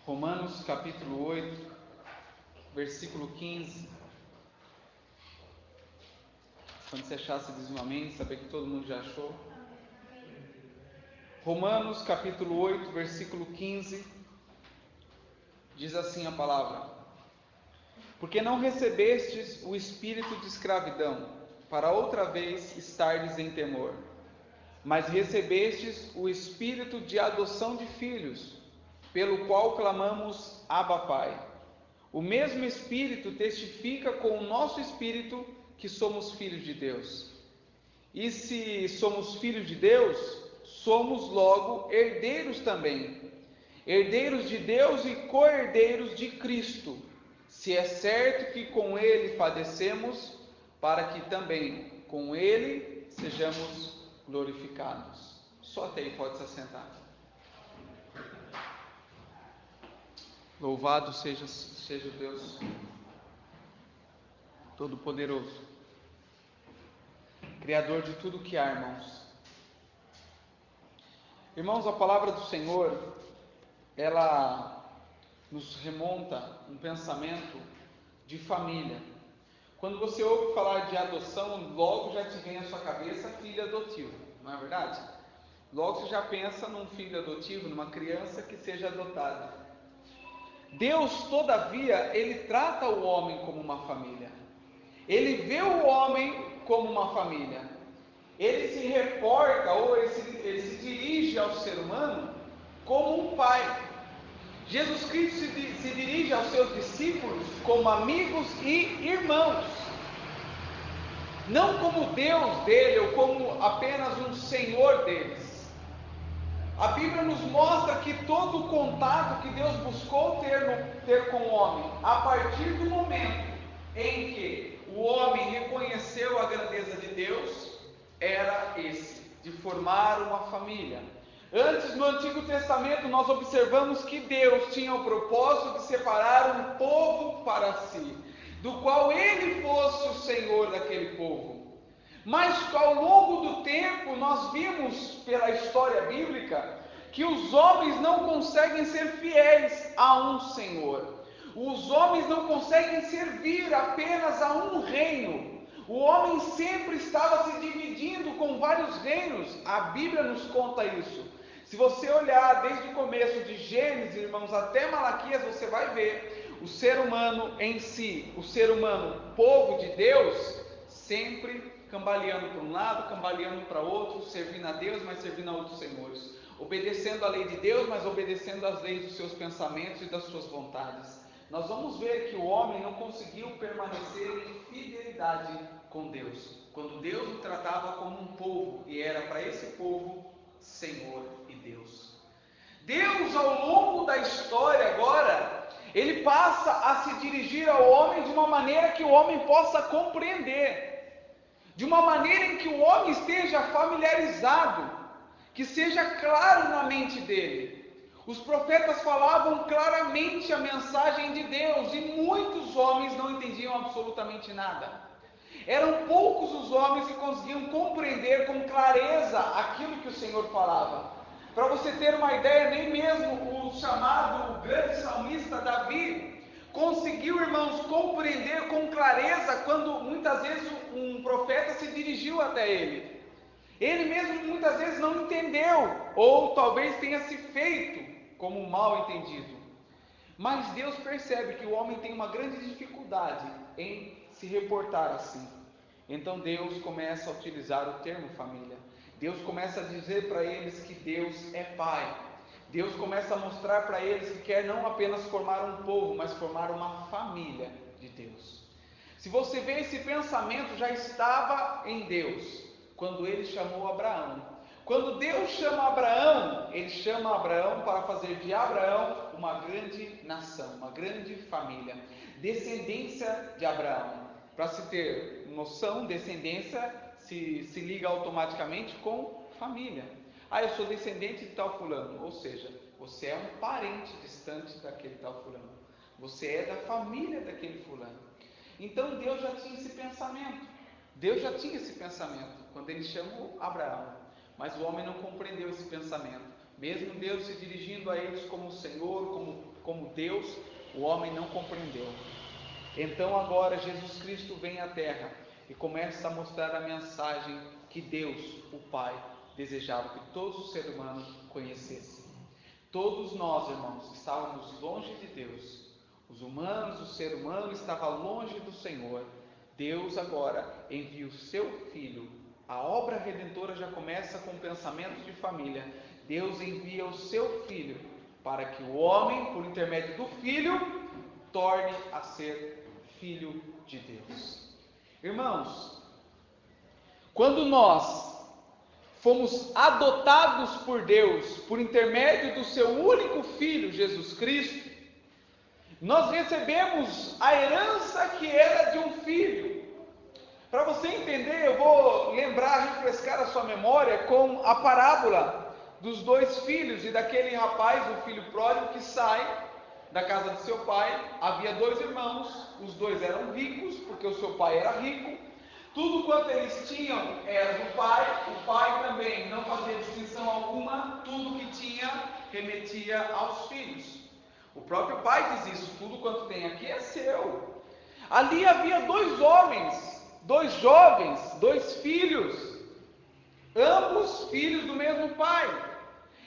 Romanos capítulo 8, versículo 15. Quando você achar, você diz um amém, saber que todo mundo já achou. Romanos capítulo 8, versículo 15, diz assim a palavra: Porque não recebestes o espírito de escravidão, para outra vez estardes em temor, mas recebestes o espírito de adoção de filhos, pelo qual clamamos, Abba, Pai. O mesmo Espírito testifica com o nosso espírito que somos filhos de Deus. E se somos filhos de Deus, somos logo herdeiros também, herdeiros de Deus e co-herdeiros de Cristo, se é certo que com Ele padecemos, para que também com Ele sejamos glorificados. Só até aí, pode se assentar. Louvado seja Deus Todo-Poderoso, Criador de tudo que há, irmãos. Irmãos, a palavra do Senhor, ela nos remonta um pensamento de família. Quando você ouve falar de adoção, logo já te vem à sua cabeça filho adotivo, não é verdade? Logo você já pensa num filho adotivo, numa criança que seja adotada. Deus, todavia, Ele trata o homem como uma família. Ele vê o homem como uma família. Ele se reporta, ou ele se dirige ao ser humano como um pai. Jesus Cristo se dirige aos seus discípulos como amigos e irmãos. Não como Deus dele, ou como apenas um Senhor deles. A Bíblia nos mostra que todo o contato que Deus buscou ter com o homem, a partir do momento em que o homem reconheceu a grandeza de Deus, era esse, de formar uma família. Antes, no Antigo Testamento, nós observamos que Deus tinha o propósito de separar um povo para si, do qual Ele fosse o Senhor daquele povo. Mas ao longo do tempo, nós vimos pela história bíblica que os homens não conseguem ser fiéis a um Senhor. Os homens não conseguem servir apenas a um reino. O homem sempre estava se dividindo com vários reinos. A Bíblia nos conta isso. Se você olhar desde o começo de Gênesis, irmãos, até Malaquias, você vai ver o ser humano em si, o ser humano, povo de Deus, sempre cambaleando para um lado, cambaleando para outro, servindo a Deus, mas servindo a outros senhores, obedecendo a lei de Deus, mas obedecendo às leis dos seus pensamentos e das suas vontades. Nós vamos ver que o homem não conseguiu permanecer em fidelidade com Deus, quando Deus o tratava como um povo, e era para esse povo Senhor e Deus. Deus, ao longo da história agora, Ele passa a se dirigir ao homem de uma maneira que o homem possa compreender, de uma maneira em que o homem esteja familiarizado, que seja claro na mente dele. Os profetas falavam claramente a mensagem de Deus, e muitos homens não entendiam absolutamente nada. Eram poucos os homens que conseguiam compreender com clareza aquilo que o Senhor falava. Para você ter uma ideia, nem mesmo o chamado grande salmista Davi conseguiu, irmãos, compreender com clareza quando muitas vezes um profeta se dirigiu até ele. Ele mesmo muitas vezes não entendeu, ou talvez tenha se feito como mal entendido. Mas Deus percebe que o homem tem uma grande dificuldade em se reportar assim. Então Deus começa a utilizar o termo família. Deus começa a dizer para eles que Deus é Pai. Deus começa a mostrar para eles que quer não apenas formar um povo, mas formar uma família de Deus. Se você vê, esse pensamento já estava em Deus, quando Ele chamou Abraão. Quando Deus chama Abraão, Ele chama Abraão para fazer de Abraão uma grande nação, uma grande família, descendência de Abraão. Para se ter noção, descendência se liga automaticamente com família. Eu sou descendente de tal fulano, ou seja, você é um parente distante daquele tal fulano. Você é da família daquele fulano. Então Deus já tinha esse pensamento. Quando Ele chamou Abraão. Mas o homem não compreendeu esse pensamento. Mesmo Deus se dirigindo a eles como Senhor, como Deus, o homem não compreendeu. Então agora Jesus Cristo vem à terra e começa a mostrar a mensagem que Deus, o Pai, desejava que todo ser humano conhecesse. Todos nós, irmãos, estávamos longe de Deus. Os humanos, o ser humano estava longe do Senhor. Deus agora envia o seu Filho. A obra redentora já começa com pensamentos de família. Deus envia o seu Filho para que o homem, por intermédio do Filho, torne a ser filho de Deus. Irmãos, quando nós fomos adotados por Deus, por intermédio do seu único Filho, Jesus Cristo, nós recebemos a herança que era de um filho. Para você entender, eu vou refrescar a sua memória com a parábola dos dois filhos e daquele rapaz, o filho pródigo, que sai da casa de seu pai. Havia dois irmãos, os dois eram ricos, porque o seu pai era rico. Tudo quanto eles tinham era do pai, o pai também não fazia distinção alguma, tudo que tinha remetia aos filhos. O próprio pai diz isso: tudo quanto tem aqui é seu. Ali havia dois homens, dois jovens, dois filhos, ambos filhos do mesmo pai.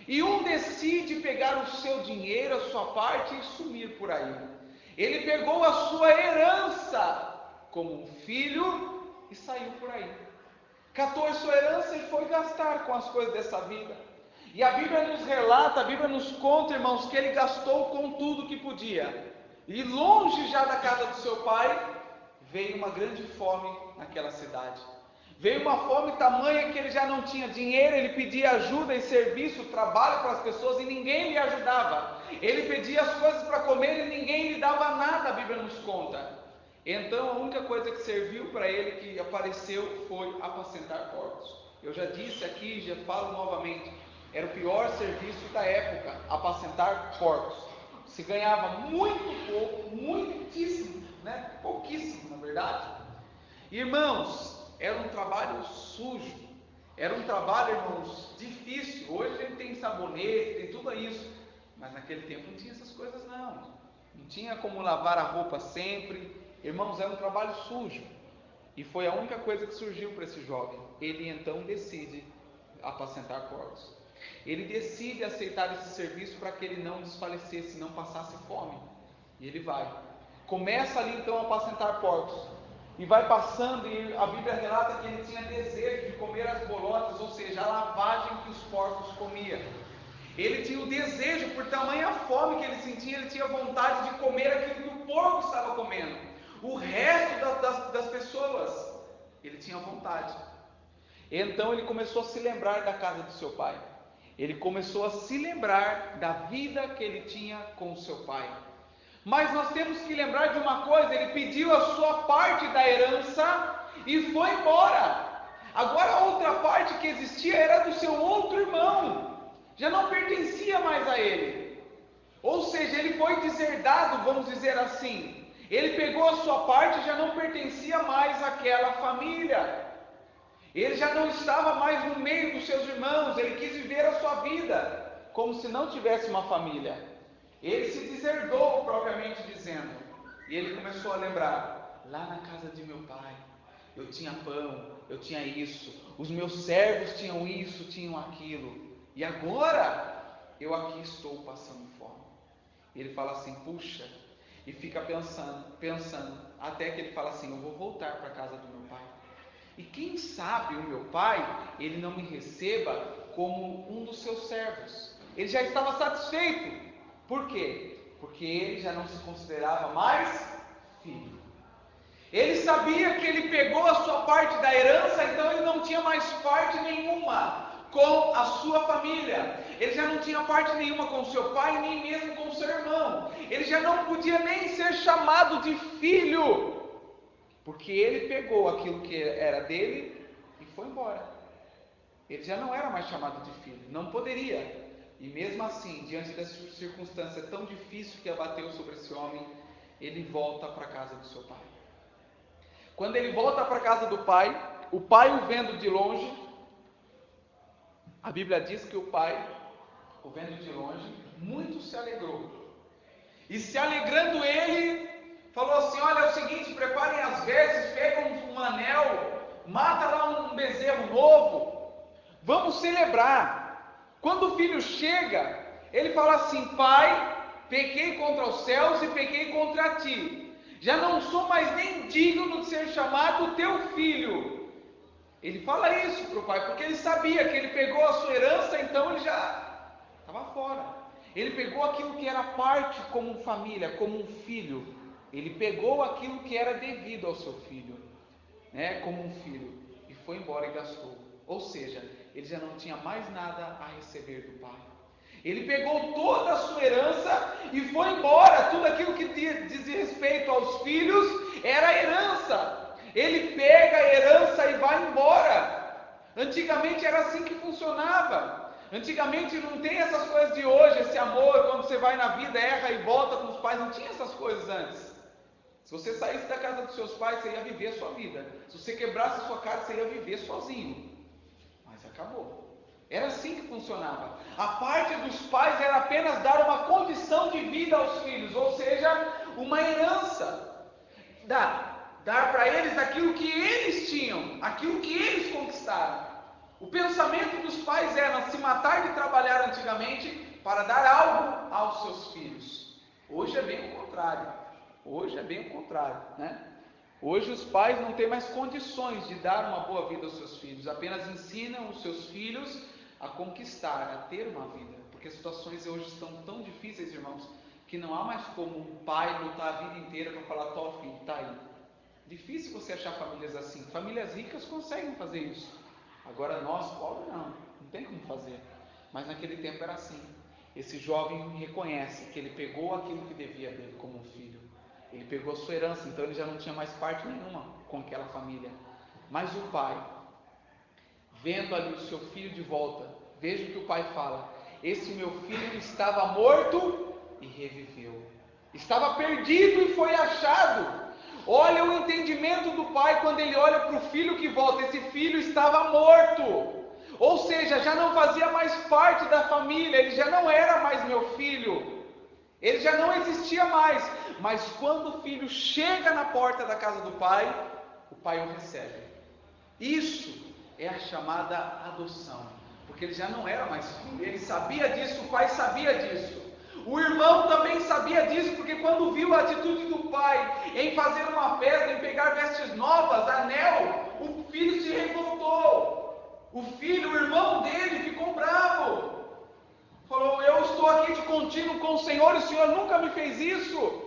E um decide pegar o seu dinheiro, a sua parte, e sumir por aí. Ele pegou a sua herança como um filho e saiu por aí. Catou a sua herança e foi gastar com as coisas dessa vida. E a Bíblia nos relata, a Bíblia nos conta, irmãos, que ele gastou com tudo que podia. E longe já da casa do seu pai, veio uma grande fome naquela cidade. Veio uma fome tamanha que ele já não tinha dinheiro, ele pedia ajuda e serviço, trabalho para as pessoas e ninguém lhe ajudava. Ele pedia as coisas para comer e ninguém lhe dava nada, a Bíblia nos conta. Então a única coisa que serviu para ele, que apareceu, foi apacentar porcos. Eu já disse aqui, já falo novamente, era o pior serviço da época, apacentar porcos. Se ganhava muito pouco, muitíssimo, pouquíssimo na verdade. Irmãos, era um trabalho sujo, era um trabalho, irmãos, difícil. Hoje a gente tem sabonete, tem tudo isso, mas naquele tempo não tinha essas coisas não tinha como lavar a roupa sempre. Irmãos, era um trabalho sujo, e foi a única coisa que surgiu para esse jovem. Ele então decide apacentar porcos. Ele decide aceitar esse serviço para que ele não desfalecesse, não passasse fome. E ele vai. Começa ali então a apacentar porcos. E vai passando, e a Bíblia relata que ele tinha desejo de comer as bolotas, ou seja, a lavagem que os porcos comiam. Ele tinha o desejo, por tamanha fome que ele sentia, ele tinha vontade de comer aquilo que o porco estava comendo. O resto das pessoas, ele tinha vontade. Então ele começou a se lembrar da casa do seu pai. Ele começou a se lembrar da vida que ele tinha com o seu pai. Mas nós temos que lembrar de uma coisa: ele pediu a sua parte da herança e foi embora. Agora a outra parte que existia era do seu outro irmão, já não pertencia mais a ele. Ou seja, ele foi deserdado, vamos dizer assim. Ele pegou a sua parte e já não pertencia mais àquela família. Ele já não estava mais no meio dos seus irmãos. Ele quis viver a sua vida como se não tivesse uma família. Ele se deserdou, propriamente dizendo. E ele começou a lembrar: lá na casa de meu pai, eu tinha pão, eu tinha isso, os meus servos tinham isso, tinham aquilo, e agora eu aqui estou passando fome. E ele fala assim: puxa, e fica pensando, até que ele fala assim: eu vou voltar para a casa do meu pai. E quem sabe o meu pai, ele não me receba como um dos seus servos. Ele já estava satisfeito. Por quê? Porque ele já não se considerava mais filho. Ele sabia que ele pegou a sua parte da herança, então ele não tinha mais parte nenhuma com a sua família. Ele já não tinha parte nenhuma com seu pai, nem mesmo com seu irmão. Ele já não podia nem ser chamado de filho, porque ele pegou aquilo que era dele e foi embora. Ele já não era mais chamado de filho, não poderia. E mesmo assim, diante dessa circunstância tão difícil que abateu sobre esse homem, ele volta para a casa do seu pai. Quando ele volta para a casa do pai, o pai o vendo de longe, a Bíblia diz que o pai o vendo de longe, muito se alegrou. E se alegrando ele, falou assim: olha, é o seguinte, preparem as vestes, pegam um anel, mata lá um bezerro novo, vamos celebrar. Quando o filho chega, ele fala assim: pai, pequei contra os céus e pequei contra ti, já não sou mais nem digno de ser chamado teu filho. Ele fala isso para o pai, porque ele sabia que ele pegou a sua herança, então ele já estava fora. Ele pegou aquilo que era parte como família, como um filho. Ele pegou aquilo que era devido ao seu filho, né, como um filho, e foi embora e gastou. Ou seja, ele já não tinha mais nada a receber do pai. Ele pegou toda a sua herança e foi embora. Tudo aquilo que diz respeito aos filhos era herança. Ele pega a herança e vai embora. Antigamente era assim que funcionava. Antigamente não tem essas coisas de hoje, esse amor, quando você vai na vida, erra e volta com os pais. Não tinha essas coisas antes. Se você saísse da casa dos seus pais, você ia viver a sua vida. Se você quebrasse a sua casa, você ia viver sozinho. Mas acabou. Era assim que funcionava. A parte dos pais era apenas dar uma condição de vida aos filhos, ou seja, uma herança. Dar para eles aquilo que eles tinham, aquilo que eles conquistaram. O pensamento dos pais era se matar de trabalhar antigamente para dar algo aos seus filhos. Hoje é bem o contrário. Hoje é bem o contrário, né? Hoje os pais não têm mais condições de dar uma boa vida aos seus filhos, apenas ensinam os seus filhos a conquistar, a ter uma vida, porque as situações hoje estão tão difíceis, irmãos, que não há mais como um pai lutar a vida inteira para falar: tó filho, tá aí. Difícil você achar famílias assim. Famílias ricas conseguem fazer isso, agora nós, pobres, não tem como fazer. Mas naquele tempo era assim. Esse jovem reconhece que ele pegou aquilo que devia dele como um filho. Ele pegou a sua herança, então ele já não tinha mais parte nenhuma com aquela família. Mas o pai, vendo ali o seu filho de volta, veja o que o pai fala: esse meu filho estava morto e reviveu, estava perdido e foi achado. Olha o entendimento do pai quando ele olha para o filho que volta. Esse filho estava morto, ou seja, já não fazia mais parte da família, ele já não era mais meu filho, ele já não existia mais. Mas quando o filho chega na porta da casa do pai, o pai o recebe. Isso é a chamada adoção, porque ele já não era mais filho, ele sabia disso, o pai sabia disso. O irmão também sabia disso, porque quando viu a atitude do pai em fazer uma festa, em pegar vestes novas, anel, o filho se revoltou. O filho, o irmão dele, ficou bravo. Falou: eu estou aqui de contínuo com o Senhor, e o Senhor nunca me fez isso.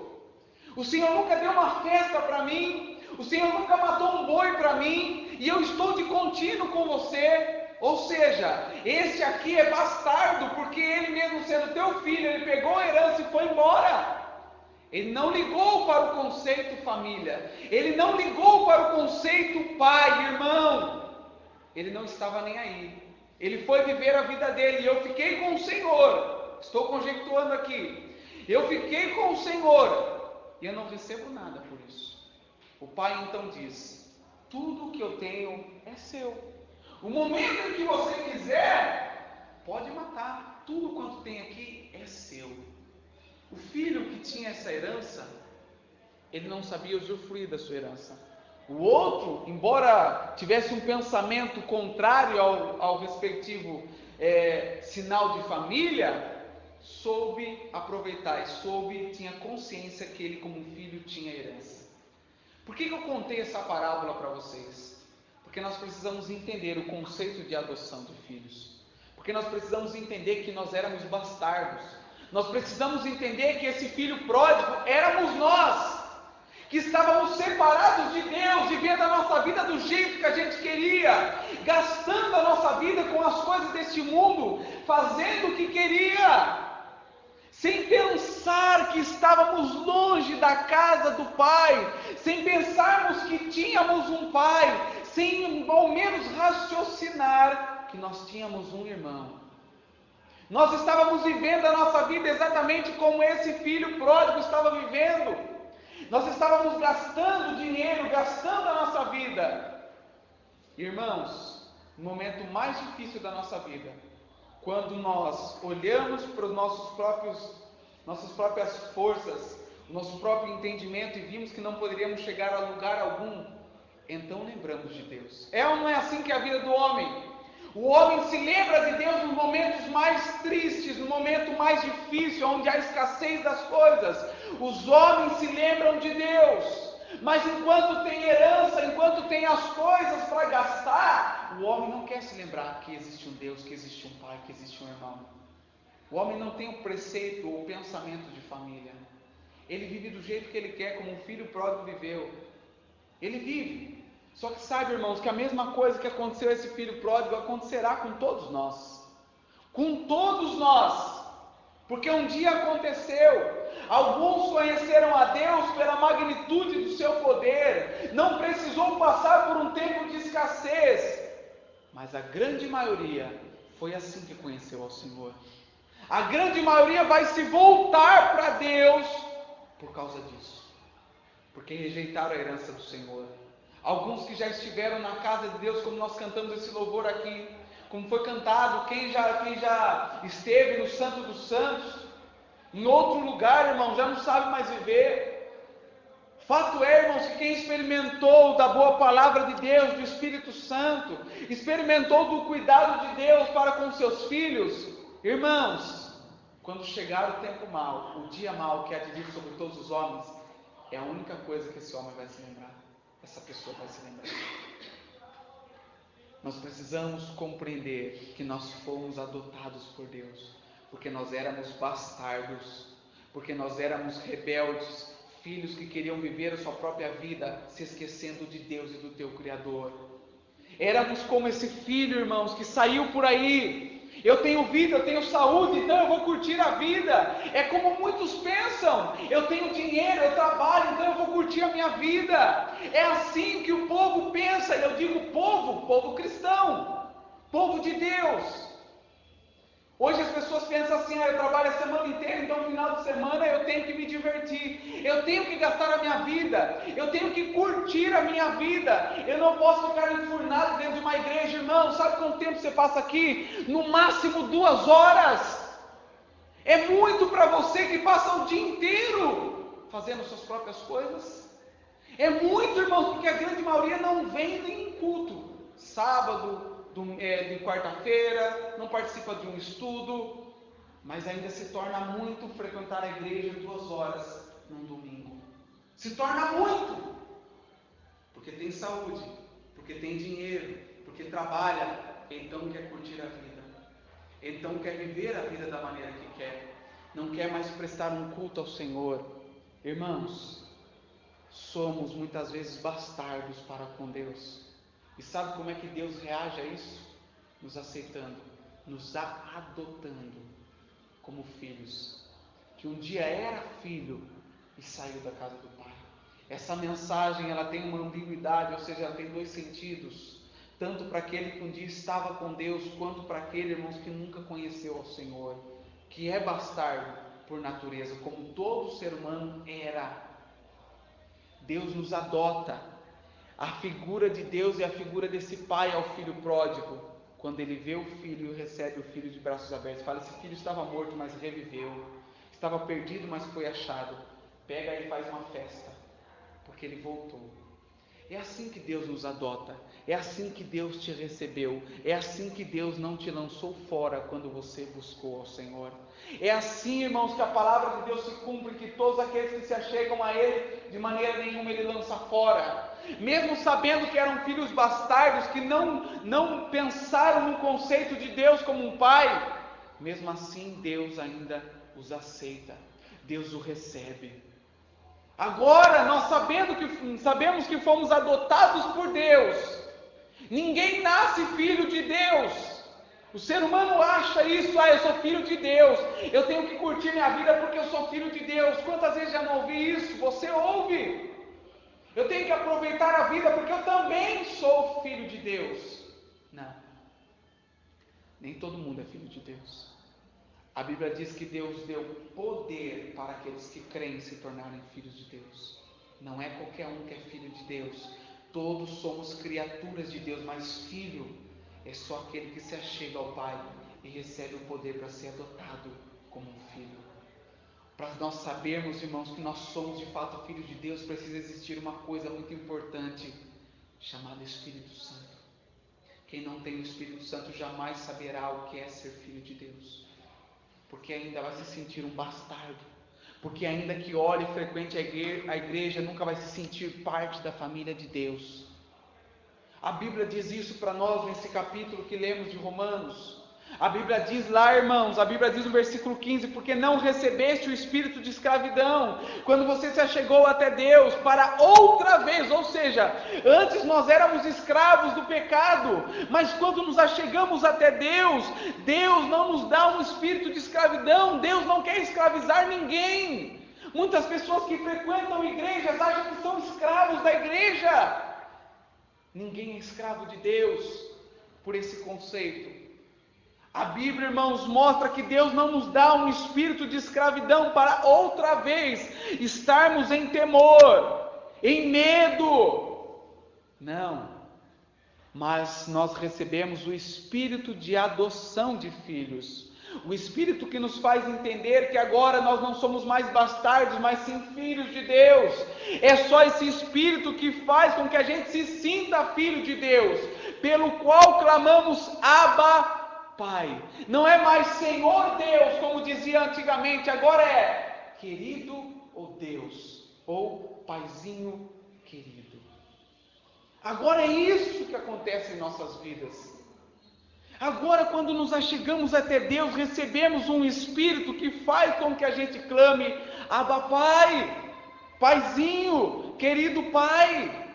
O Senhor nunca deu uma festa para mim, o Senhor nunca matou um boi para mim, e eu estou de contínuo com você. Ou seja, esse aqui é bastardo, porque ele mesmo sendo teu filho, ele pegou a herança e foi embora. Ele não ligou para o conceito família, ele não ligou para o conceito pai, irmão. Ele não estava nem aí. Ele foi viver a vida dele. E eu fiquei com o Senhor. Estou conjecturando aqui. Eu fiquei com o Senhor e eu não recebo nada por isso. O pai então diz: tudo o que eu tenho é seu. O momento em que você quiser, pode matar. Tudo quanto tem aqui é seu. O filho que tinha essa herança, ele não sabia usufruir da sua herança. O outro, embora tivesse um pensamento contrário ao respectivo sinal de família, soube aproveitar e tinha consciência que ele, como filho, tinha herança. Por que eu contei essa parábola para vocês? Porque nós precisamos entender o conceito de adoção de filhos. Porque nós precisamos entender que nós éramos bastardos. Nós precisamos entender que esse filho pródigo éramos nós, que estávamos separados de Deus, vivendo a nossa vida do jeito que a gente queria, gastando a nossa vida com as coisas deste mundo, fazendo o que queria, sem pensar que estávamos longe da casa do Pai, sem pensarmos que tínhamos um Pai, sem ao menos raciocinar que nós tínhamos um irmão. Nós estávamos vivendo a nossa vida exatamente como esse filho pródigo estava vivendo. Nós estávamos gastando dinheiro, gastando a nossa vida. Irmãos, no momento mais difícil da nossa vida, quando nós olhamos para os nossas próprias forças, o nosso próprio entendimento e vimos que não poderíamos chegar a lugar algum, então lembramos de Deus. É ou não é assim que é a vida do homem? O homem se lembra de Deus nos momentos mais tristes, no momento mais difícil, onde há escassez das coisas. Os homens se lembram de Deus. Mas enquanto tem herança, enquanto tem as coisas para gastar, o homem não quer se lembrar que existe um Deus, que existe um pai, que existe um irmão. O homem não tem o preceito ou o pensamento de família. Ele vive do jeito que ele quer, como um filho pródigo viveu. Ele vive. Só que sabe, irmãos, que a mesma coisa que aconteceu a esse filho pródigo acontecerá com todos nós. Com todos nós. Porque um dia aconteceu. Alguns conheceram a Deus pela magnitude do seu poder. Não precisou passar por um tempo de escassez. Mas a grande maioria foi assim que conheceu ao Senhor. A grande maioria vai se voltar para Deus por causa disso. Porque rejeitaram a herança do Senhor. Alguns que já estiveram na casa de Deus, como nós cantamos esse louvor aqui, como foi cantado, quem já esteve no Santo dos Santos, em outro lugar, irmão, já não sabe mais viver. Fato é, irmãos, que quem experimentou da boa palavra de Deus, do Espírito Santo, experimentou do cuidado de Deus para com seus filhos, irmãos, quando chegar o tempo mau, o dia mau que há de vir sobre todos os homens, é a única coisa que esse homem vai se lembrar. Essa pessoa vai se lembrar. Nós precisamos compreender que nós fomos adotados por Deus, porque nós éramos bastardos, porque nós éramos rebeldes, filhos que queriam viver a sua própria vida, se esquecendo de Deus e do teu Criador. Éramos como esse filho, irmãos, que saiu por aí. Eu tenho vida, eu tenho saúde, então eu vou curtir a vida. É como muitos pensam: eu tenho dinheiro, eu trabalho, então eu vou curtir a minha vida. É assim que o povo pensa. Eu digo povo cristão, povo de Deus. Hoje as pessoas pensam assim: eu trabalho a semana inteira, então no final de semana eu tenho que me divertir, eu tenho que gastar a minha vida, eu tenho que curtir a minha vida, eu não posso ficar enfurnado dentro de uma igreja. Irmão, sabe quanto tempo você passa aqui? No máximo 2 horas. É muito para você que passa o dia inteiro fazendo suas próprias coisas. É muito, irmãos, porque a grande maioria não vem nem em culto. Sábado, de quarta-feira, não participa de um estudo, mas ainda se torna muito frequentar a igreja 2 horas num domingo. Se torna muito, porque tem saúde, porque tem dinheiro, porque trabalha, então quer curtir a vida, então quer viver a vida da maneira que quer, não quer mais prestar um culto ao Senhor. Irmãos, somos muitas vezes bastardos para com Deus. E sabe como é que Deus reage a isso? Nos aceitando, nos adotando como filhos, que um dia era filho e saiu da casa do Pai. Essa mensagem, ela tem uma ambiguidade, ou seja, ela tem 2 sentidos, tanto para aquele que um dia estava com Deus, quanto para aquele, irmãos, que nunca conheceu ao Senhor, que é bastardo por natureza, como todo ser humano era. Deus nos adota. A figura de Deus é a figura desse pai ao filho pródigo. Quando ele vê o filho e recebe o filho de braços abertos, fala: esse filho estava morto, mas reviveu. Estava perdido, mas foi achado. Pega e faz uma festa, porque ele voltou. É assim que Deus nos adota. É assim que Deus te recebeu. É assim que Deus não te lançou fora quando você buscou ao Senhor. É assim, irmãos, que a palavra de Deus se cumpre, que todos aqueles que se achegam a Ele, de maneira nenhuma Ele lança fora. Mesmo sabendo que eram filhos bastardos, que não pensaram no conceito de Deus como um pai, mesmo assim Deus ainda os aceita, Deus o recebe. Agora nós sabemos que fomos adotados por Deus. Ninguém nasce filho de Deus. O ser humano acha isso: eu sou filho de Deus, eu tenho que curtir minha vida porque eu sou filho de Deus. Quantas vezes já não ouvi isso? Você ouve? Eu tenho que aproveitar a vida porque eu também sou filho de Deus. Não, nem todo mundo é filho de Deus. A Bíblia diz que Deus deu poder para aqueles que creem se tornarem filhos de Deus. Não é qualquer um que é filho de Deus. Todos somos criaturas de Deus, mas filho é só aquele que se achega ao Pai e recebe o poder para ser adotado como um filho. Para nós sabermos, irmãos, que nós somos de fato filhos de Deus, precisa existir uma coisa muito importante, chamada Espírito Santo. Quem não tem o Espírito Santo jamais saberá o que é ser filho de Deus, porque ainda vai se sentir um bastardo, porque ainda que ore e frequente a igreja, nunca vai se sentir parte da família de Deus. A Bíblia diz isso para nós nesse capítulo que lemos de Romanos. A Bíblia diz lá, irmãos, a Bíblia diz no versículo 15, porque não recebeste o espírito de escravidão, quando você se achegou até Deus, para outra vez, ou seja, antes nós éramos escravos do pecado, mas quando nos achegamos até Deus, Deus não nos dá um espírito de escravidão, Deus não quer escravizar ninguém. Muitas pessoas que frequentam igrejas acham que são escravos da igreja. Ninguém é escravo de Deus por esse conceito. A Bíblia, irmãos, mostra que Deus não nos dá um espírito de escravidão para outra vez estarmos em temor, em medo. Não, mas nós recebemos o espírito de adoção de filhos. O espírito que nos faz entender que agora nós não somos mais bastardos, mas sim filhos de Deus. É só esse espírito que faz com que a gente se sinta filho de Deus, pelo qual clamamos Abba, Pai. Não é mais Senhor Deus, como dizia antigamente, agora é querido ou Deus, ou Paizinho querido. Agora é isso que acontece em nossas vidas. Agora, quando nos achegamos até Deus, recebemos um Espírito que faz com que a gente clame Abba Pai, Paizinho, querido Pai.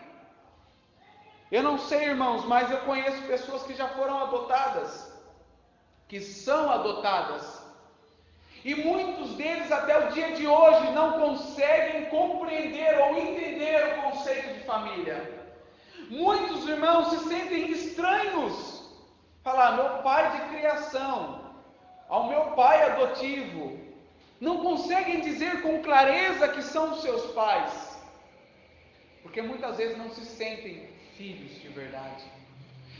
Eu não sei, irmãos, mas eu conheço pessoas que já foram adotadas, que são adotadas, e muitos deles até o dia de hoje não conseguem compreender ou entender o conceito de família. Muitos irmãos se sentem estranhos, falar meu pai de criação, ao meu pai adotivo, não conseguem dizer com clareza que são os seus pais, porque muitas vezes não se sentem filhos de verdade.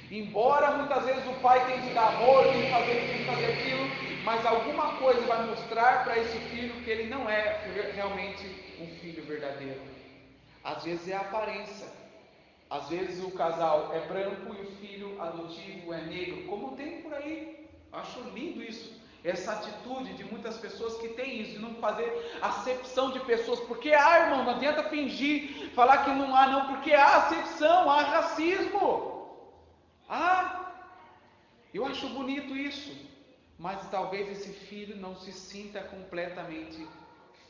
Embora muitas vezes o pai tenha de dar amor, tem que fazer aquilo, mas alguma coisa vai mostrar para esse filho que ele não é realmente um filho verdadeiro. Às vezes é a aparência, às vezes o casal é branco e o filho adotivo é negro, como tem por aí. Acho lindo isso, essa atitude de muitas pessoas que têm isso, de não fazer acepção de pessoas, porque irmão, não adianta fingir, falar que não há não, porque há acepção, há racismo. Eu acho bonito isso, mas talvez esse filho não se sinta completamente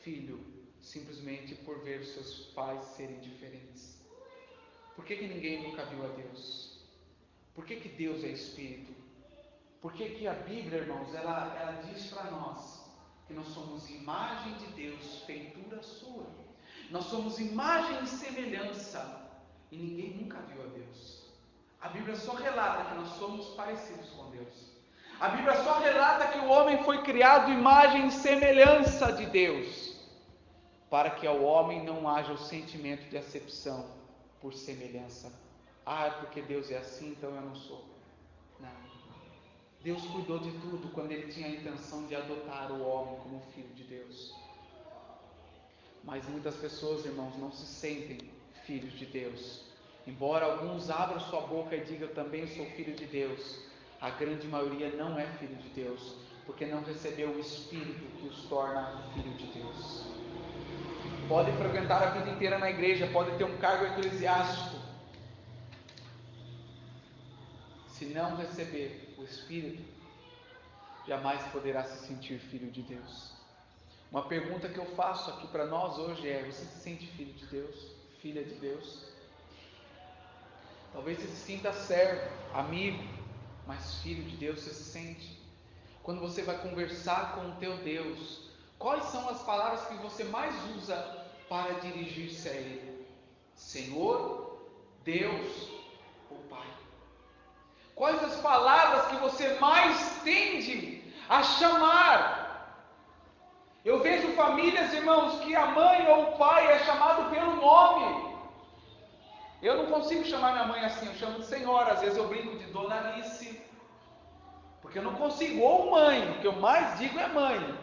filho, simplesmente por ver seus pais serem diferentes. Por que ninguém nunca viu a Deus? Por que Deus é Espírito? Por que a Bíblia, irmãos, ela diz para nós que nós somos imagem de Deus, feitura sua. Nós somos imagem e semelhança, e ninguém nunca viu a Deus. A Bíblia só relata que nós somos parecidos com Deus. A Bíblia só relata que o homem foi criado imagem e semelhança de Deus, para que ao homem não haja o sentimento de acepção por semelhança. Porque Deus é assim, então eu não sou. Não. Deus cuidou de tudo quando Ele tinha a intenção de adotar o homem como filho de Deus. Mas muitas pessoas, irmãos, não se sentem filhos de Deus. Embora alguns abram sua boca e digam também sou filho de Deus, a grande maioria não é filho de Deus, porque não recebeu o Espírito que os torna filho de Deus. Pode frequentar a vida inteira na igreja, pode ter um cargo eclesiástico, se não receber o Espírito, jamais poderá se sentir filho de Deus. Uma pergunta que eu faço aqui para nós hoje é: você se sente filho de Deus? Filha de Deus? Talvez você se sinta servo, amigo, mas filho de Deus você se sente? Quando você vai conversar com o teu Deus, quais são as palavras que você mais usa para dirigir-se a Ele? Senhor, Deus ou Pai? Quais as palavras que você mais tende a chamar? Eu vejo famílias, irmãos, que a mãe ou o pai é chamado pelo nome. Eu não consigo chamar minha mãe assim, eu chamo de senhora. Às vezes eu brinco de Dona Alice, Porque eu não consigo, ou mãe, o que eu mais digo é mãe,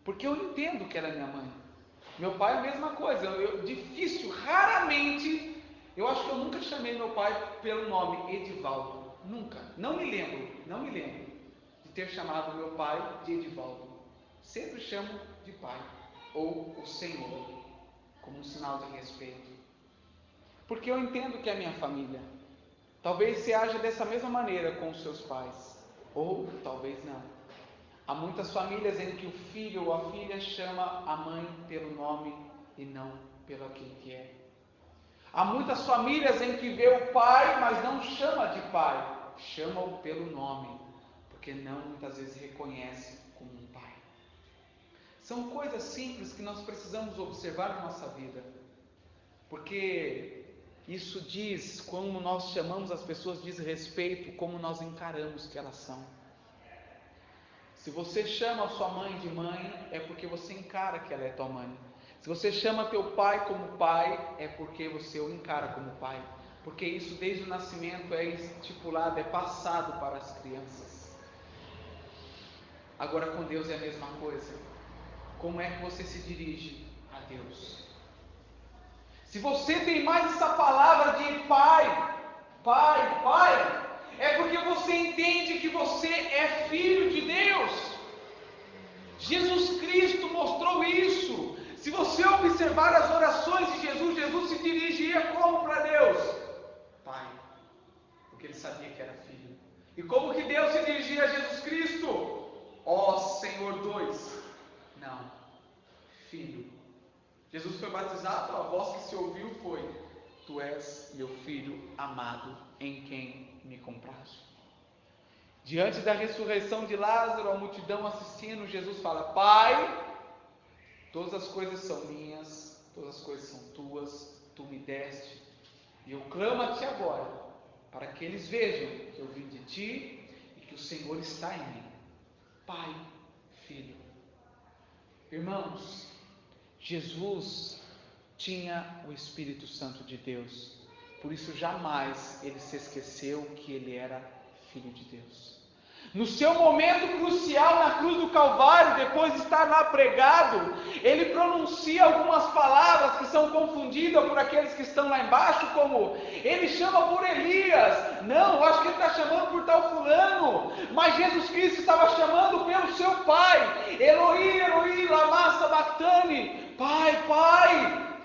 porque eu entendo que ela é minha mãe. Meu pai é a mesma coisa, difícil, raramente, eu acho que eu nunca chamei meu pai pelo nome Edivaldo, nunca, não me lembro de ter chamado meu pai de Edivaldo, sempre chamo de pai, ou o Senhor, como um sinal de respeito, porque eu entendo que é minha família. Talvez você haja dessa mesma maneira com os seus pais, ou talvez não. Há muitas famílias em que o filho ou a filha chama a mãe pelo nome e não pelo aquilo que é. Há muitas famílias em que vê o pai, mas não chama de pai, chama-o pelo nome, porque não muitas vezes reconhece como um pai. São coisas simples que nós precisamos observar na nossa vida, porque isso diz, como nós chamamos as pessoas, diz respeito, como nós encaramos que elas são. Se você chama a sua mãe de mãe, é porque você encara que ela é tua mãe. Se você chama teu pai como pai, é porque você o encara como pai. Porque isso desde o nascimento é estipulado, é passado para as crianças. Agora com Deus é a mesma coisa. Como é que você se dirige a Deus? Se você tem mais essa palavra de pai, é porque você entende que você é filho de Deus. Jesus Cristo mostrou isso. Se você observar as orações de Jesus, Jesus se dirigia como para Deus? Pai, porque ele sabia que era filho. E como que Deus se dirigia a Jesus Cristo? Ó Senhor 2. Não, filho. Jesus foi batizado, a voz que se ouviu foi: Tu és meu filho amado, em quem me compraste. Diante da ressurreição de Lázaro, a multidão assistindo, Jesus fala: Pai, todas as coisas são minhas, todas as coisas são tuas, tu me deste, e eu clamo a ti agora, para que eles vejam que eu vim de ti e que o Senhor está em mim. Pai, Filho. Irmãos, Jesus tinha o Espírito Santo de Deus, por isso jamais ele se esqueceu que ele era Filho de Deus. No seu momento crucial na cruz do Calvário, depois de estar lá pregado, ele pronuncia algumas palavras que são confundidas por aqueles que estão lá embaixo, como ele chama por Elias, não, eu acho que ele está chamando por tal fulano, mas Jesus Cristo estava chamando pelo seu Pai, Eloi, Eloi, lama sabachthani, Pai,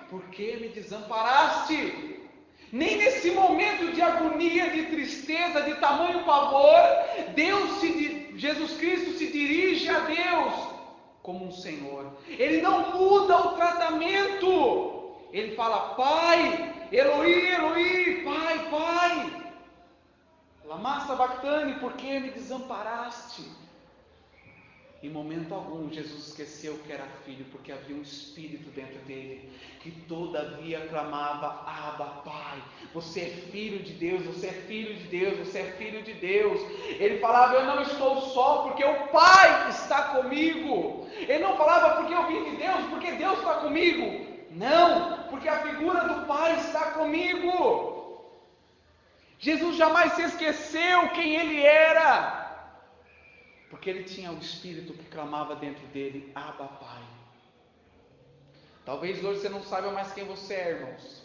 por que me desamparaste? Nem nesse momento de agonia, de tristeza, de tamanho pavor, Jesus Cristo se dirige a Deus como um Senhor. Ele não muda o tratamento. Ele fala: Pai, Eloi, Eloi, Pai, lama sabachthani, por que me desamparaste? Em momento algum Jesus esqueceu que era filho, porque havia um Espírito dentro dele, que todavia clamava: Abba, Pai, você é filho de Deus, você é filho de Deus, você é filho de Deus. Ele falava: eu não estou só, porque o Pai está comigo. Ele não falava: porque eu vim de Deus, porque Deus está comigo. Não, porque a figura do Pai está comigo. Jesus jamais se esqueceu quem ele era, porque ele tinha o Espírito que clamava dentro dele: Abba, Pai. Talvez hoje você não saiba mais quem você é, irmãos.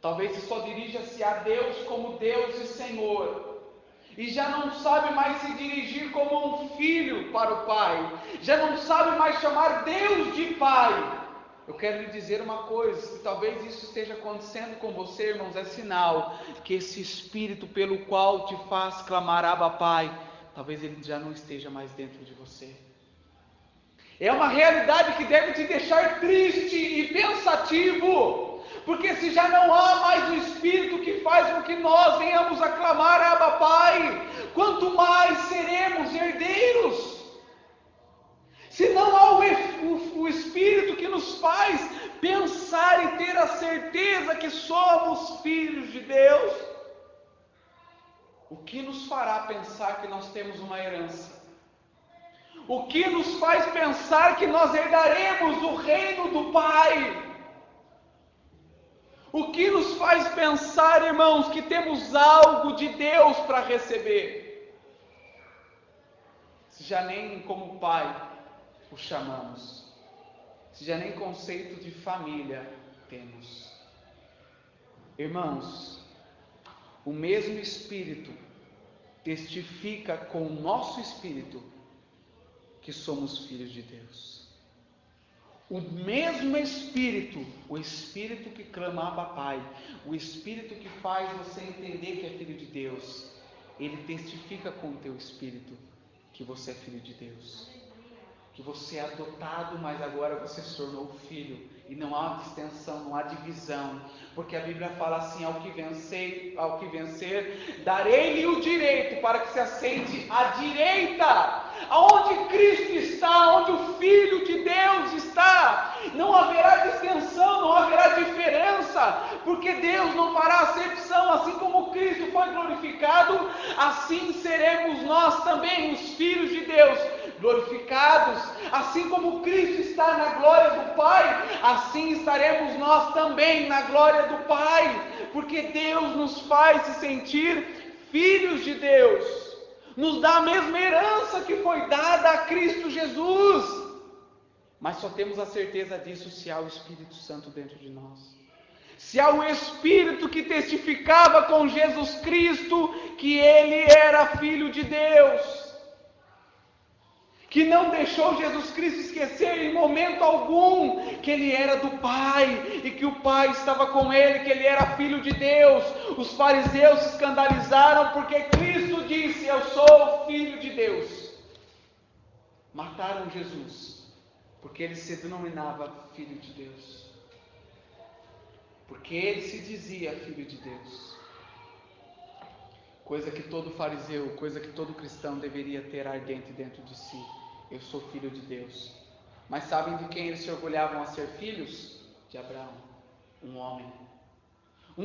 Talvez você só dirija-se a Deus como Deus e Senhor, e já não sabe mais se dirigir como um filho para o Pai, já não sabe mais chamar Deus de Pai. Eu quero lhe dizer uma coisa: se talvez isso esteja acontecendo com você, irmãos, é sinal que esse Espírito pelo qual te faz clamar Abba, Pai, talvez ele já não esteja mais dentro de você. É uma realidade que deve te deixar triste e pensativo, porque se já não há mais o Espírito que faz com que nós venhamos a clamar Abba, Pai, quanto mais seremos herdeiros? Se não há o Espírito que nos faz pensar e ter a certeza que somos filhos de Deus, o que nos fará pensar que nós temos uma herança? O que nos faz pensar que nós herdaremos o reino do Pai? O que nos faz pensar, irmãos, que temos algo de Deus para receber? já nem como pai o chamamos, se já nem conceito de família temos. Irmãos, o mesmo Espírito testifica com o nosso espírito que somos filhos de Deus. O mesmo Espírito, o Espírito que clama Abba Pai, o Espírito que faz você entender que é filho de Deus, ele testifica com o teu espírito que você é filho de Deus, que você é adotado, mas agora você se tornou filho, e não há distensão, não há divisão, porque a Bíblia fala assim: ao que vencer, darei-lhe o direito para que se assente à direita, aonde Cristo está, onde o Filho de Deus está. Não haverá distensão, não haverá diferença, porque Deus não fará acepção. Assim como Cristo foi glorificado, assim seremos nós também, os filhos de Deus, glorificados. Assim como Cristo está na glória do Pai, assim estaremos nós também na glória do Pai, porque Deus nos faz se sentir filhos de Deus, nos dá a mesma herança que foi dada a Cristo Jesus. Mas só temos a certeza disso se há o Espírito Santo dentro de nós, se há o Espírito que testificava com Jesus Cristo que Ele era Filho de Deus, que não deixou Jesus Cristo esquecer em momento algum que Ele era do Pai, e que o Pai estava com Ele, que Ele era Filho de Deus. Os fariseus se escandalizaram porque Cristo disse: eu sou Filho de Deus. Mataram Jesus, porque Ele se denominava Filho de Deus, porque Ele se dizia Filho de Deus. Coisa que todo fariseu, coisa que todo cristão deveria ter ardente dentro de si: eu sou filho de Deus. Mas sabem de quem eles se orgulhavam a ser filhos? De Abraão, um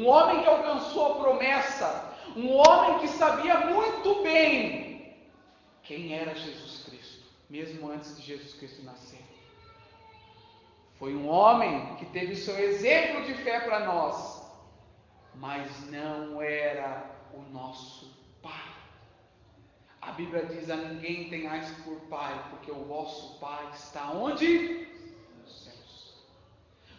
homem que alcançou a promessa, um homem que sabia muito bem quem era Jesus Cristo, mesmo antes de Jesus Cristo nascer. Foi um homem que teve o seu exemplo de fé para nós, mas não era o nosso Pai. A Bíblia diz: a ninguém tenhais por pai, porque o vosso Pai está onde? Nos céus.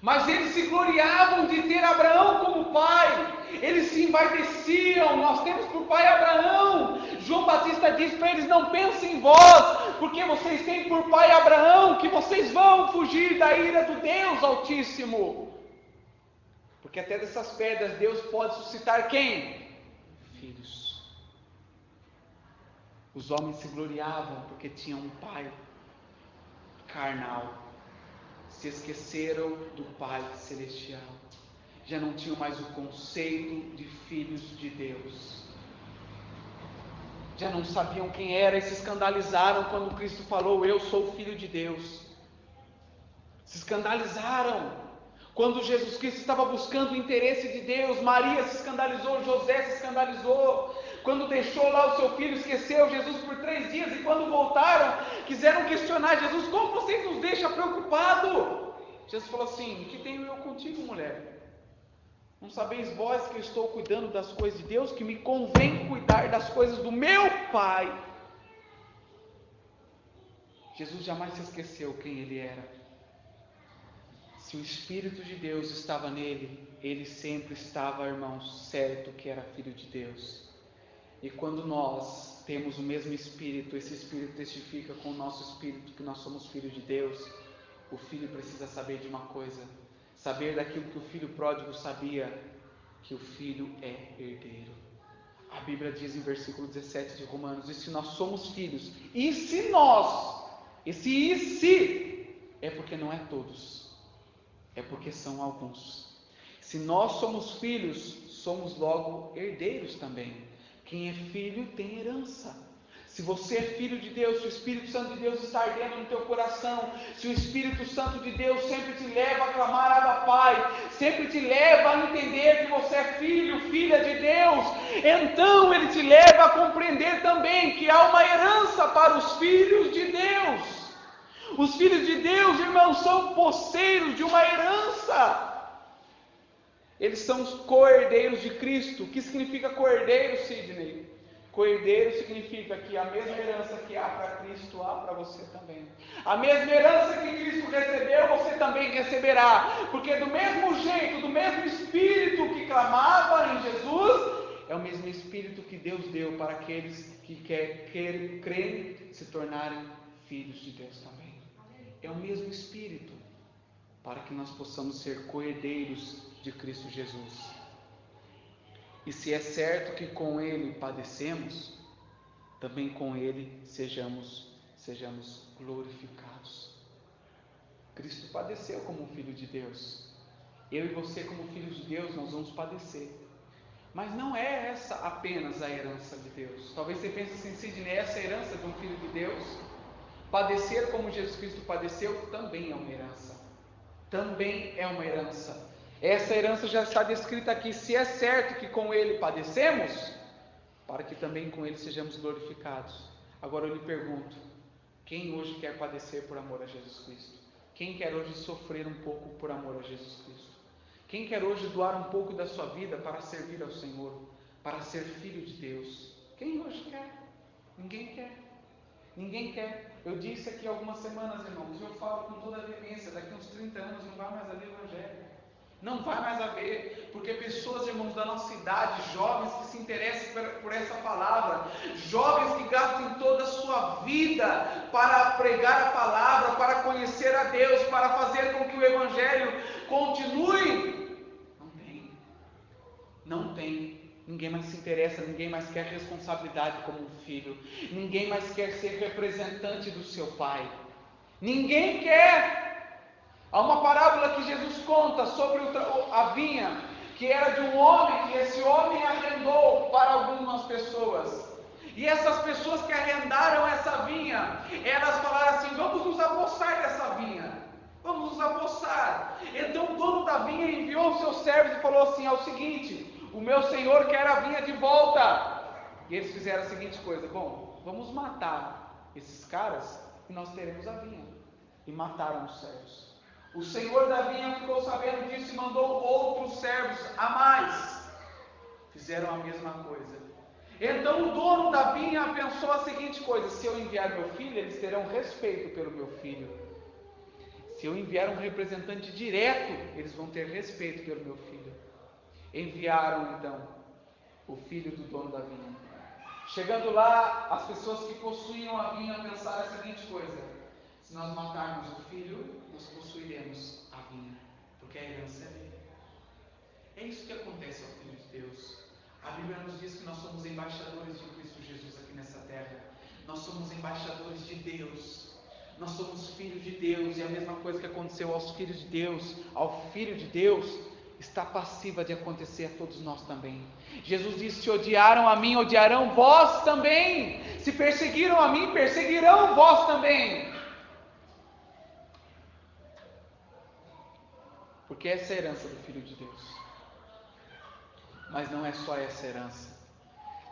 Mas eles se gloriavam de ter Abraão como pai, eles se envaideciam: nós temos por pai Abraão. João Batista diz para eles: não pensem em vós, porque vocês têm por pai Abraão, que vocês vão fugir da ira do Deus Altíssimo. Porque até dessas pedras Deus pode suscitar quem? Filhos. Os homens se gloriavam porque tinham um pai carnal, se esqueceram do Pai celestial, já não tinham mais o conceito de filhos de Deus, já não sabiam quem era e se escandalizaram quando Cristo falou: eu sou filho de Deus. Se escandalizaram quando Jesus Cristo estava buscando o interesse de Deus. Maria se escandalizou, José se escandalizou quando deixou lá o seu filho, esqueceu Jesus por 3 dias, e quando voltaram, quiseram questionar Jesus: como você nos deixa preocupado? Jesus falou assim: que tenho eu contigo, mulher? Não sabeis vós que eu estou cuidando das coisas de Deus, que me convém cuidar das coisas do meu Pai? Jesus jamais se esqueceu quem Ele era. Se o Espírito de Deus estava nele, ele sempre estava, irmãos, certo que era filho de Deus. E quando nós temos o mesmo Espírito, esse Espírito testifica com o nosso Espírito que nós somos filhos de Deus. O filho precisa saber de uma coisa, saber daquilo que o filho pródigo sabia, que o filho é herdeiro. A Bíblia diz em versículo 17 de Romanos: e se nós somos filhos, e se nós, esse e se, é porque não é todos, é porque são alguns. Se nós somos filhos, somos logo herdeiros também. Quem é filho tem herança. Se você é filho de Deus, se o Espírito Santo de Deus está ardendo no teu coração, se o Espírito Santo de Deus sempre te leva a clamar Abba Pai, sempre te leva a entender que você é filho, filha de Deus, então Ele te leva a compreender também que há uma herança para os filhos de Deus. Os filhos de Deus, irmãos, são posseiros de uma herança. Eles são os co-herdeiros de Cristo. O que significa co-herdeiro, Sidney? Co-herdeiro significa que a mesma herança que há para Cristo, há para você também. A mesma herança que Cristo recebeu, você também receberá. Porque do mesmo jeito, do mesmo Espírito que clamava em Jesus, é o mesmo Espírito que Deus deu para aqueles que creem se tornarem filhos de Deus também. É o mesmo Espírito para que nós possamos ser co-herdeiros de Cristo Jesus. E se é certo que com Ele padecemos, também com Ele sejamos glorificados. Cristo padeceu como um filho de Deus. Eu e você, como filhos de Deus, nós vamos padecer. Mas não é essa apenas a herança de Deus. Talvez você pense assim, Sidney, essa é a herança de um filho de Deus? Padecer como Jesus Cristo padeceu também é uma herança. Também é uma herança. Essa herança já está descrita aqui. Se é certo que com Ele padecemos, para que também com Ele sejamos glorificados. Agora eu lhe pergunto, quem hoje quer padecer por amor a Jesus Cristo? Quem quer hoje sofrer um pouco por amor a Jesus Cristo? Quem quer hoje doar um pouco da sua vida para servir ao Senhor, para ser filho de Deus? Quem hoje quer? Ninguém quer. Ninguém quer. Eu disse aqui algumas semanas, irmãos, e eu falo com toda a veemência, daqui uns 30 anos não vai mais haver Evangelho. Não vai mais haver, porque pessoas, irmãos, da nossa idade, jovens que se interessem por essa palavra, jovens que gastem toda a sua vida para pregar a palavra, para conhecer a Deus, para fazer com que o Evangelho continue. Não tem. Ninguém mais se interessa, ninguém mais quer responsabilidade como um filho, ninguém mais quer ser representante do seu pai. Ninguém quer. Há uma parábola que Jesus conta sobre a vinha, que era de um homem, que esse homem arrendou para algumas pessoas. E essas pessoas que arrendaram essa vinha, elas falaram assim: vamos nos apossar dessa vinha. Vamos nos apossar. Então o dono da vinha enviou os seus servos e falou assim: é o seguinte, o meu senhor quer a vinha de volta. E eles fizeram a seguinte coisa: bom, vamos matar esses caras e nós teremos a vinha. E mataram os servos. O senhor da vinha ficou sabendo disso e mandou outros servos a mais. Fizeram a mesma coisa. Então o dono da vinha pensou a seguinte coisa: se eu enviar meu filho, eles terão respeito pelo meu filho. Se eu enviar um representante direto, eles vão ter respeito pelo meu filho. Enviaram então o filho do dono da vinha. Chegando lá, as pessoas que possuíam a vinha pensaram a seguinte coisa: se nós matarmos o filho, nós possuiremos a vinha, porque a herança é dele. É isso que acontece ao Filho de Deus. A Bíblia nos diz que nós somos embaixadores de Cristo Jesus aqui nessa terra. Nós somos embaixadores de Deus. Nós somos filhos de Deus. E a mesma coisa que aconteceu aos filhos de Deus, ao Filho de Deus, está passiva de acontecer a todos nós também. Jesus disse: se odiaram a mim, odiarão vós também. Se perseguiram a mim, perseguirão vós também. Porque essa é a herança do Filho de Deus. Mas não é só essa herança.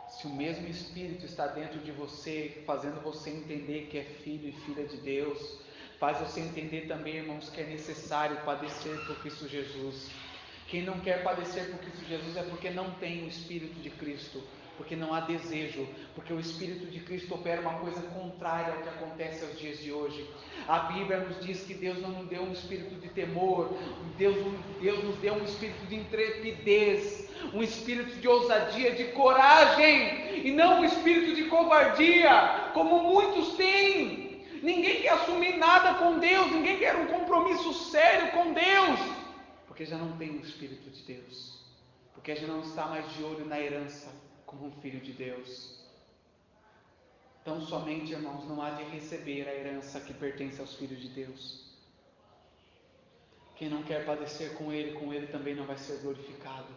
Se o mesmo Espírito está dentro de você, fazendo você entender que é filho e filha de Deus, faz você entender também, irmãos, que é necessário padecer por Cristo Jesus. Quem não quer padecer por Cristo Jesus é porque não tem o Espírito de Cristo, porque não há desejo, porque o Espírito de Cristo opera uma coisa contrária ao que acontece aos dias de hoje. A Bíblia nos diz que Deus não nos deu um espírito de temor, Deus nos deu um espírito de intrepidez, um espírito de ousadia, de coragem, e não um espírito de covardia, como muitos têm. Ninguém quer assumir nada com Deus, ninguém quer um compromisso sério com Deus, porque já não tem o Espírito de Deus, porque já não está mais de olho na herança como um filho de Deus. Então somente, irmãos, não há de receber a herança que pertence aos filhos de Deus. Quem não quer padecer com Ele também não vai ser glorificado.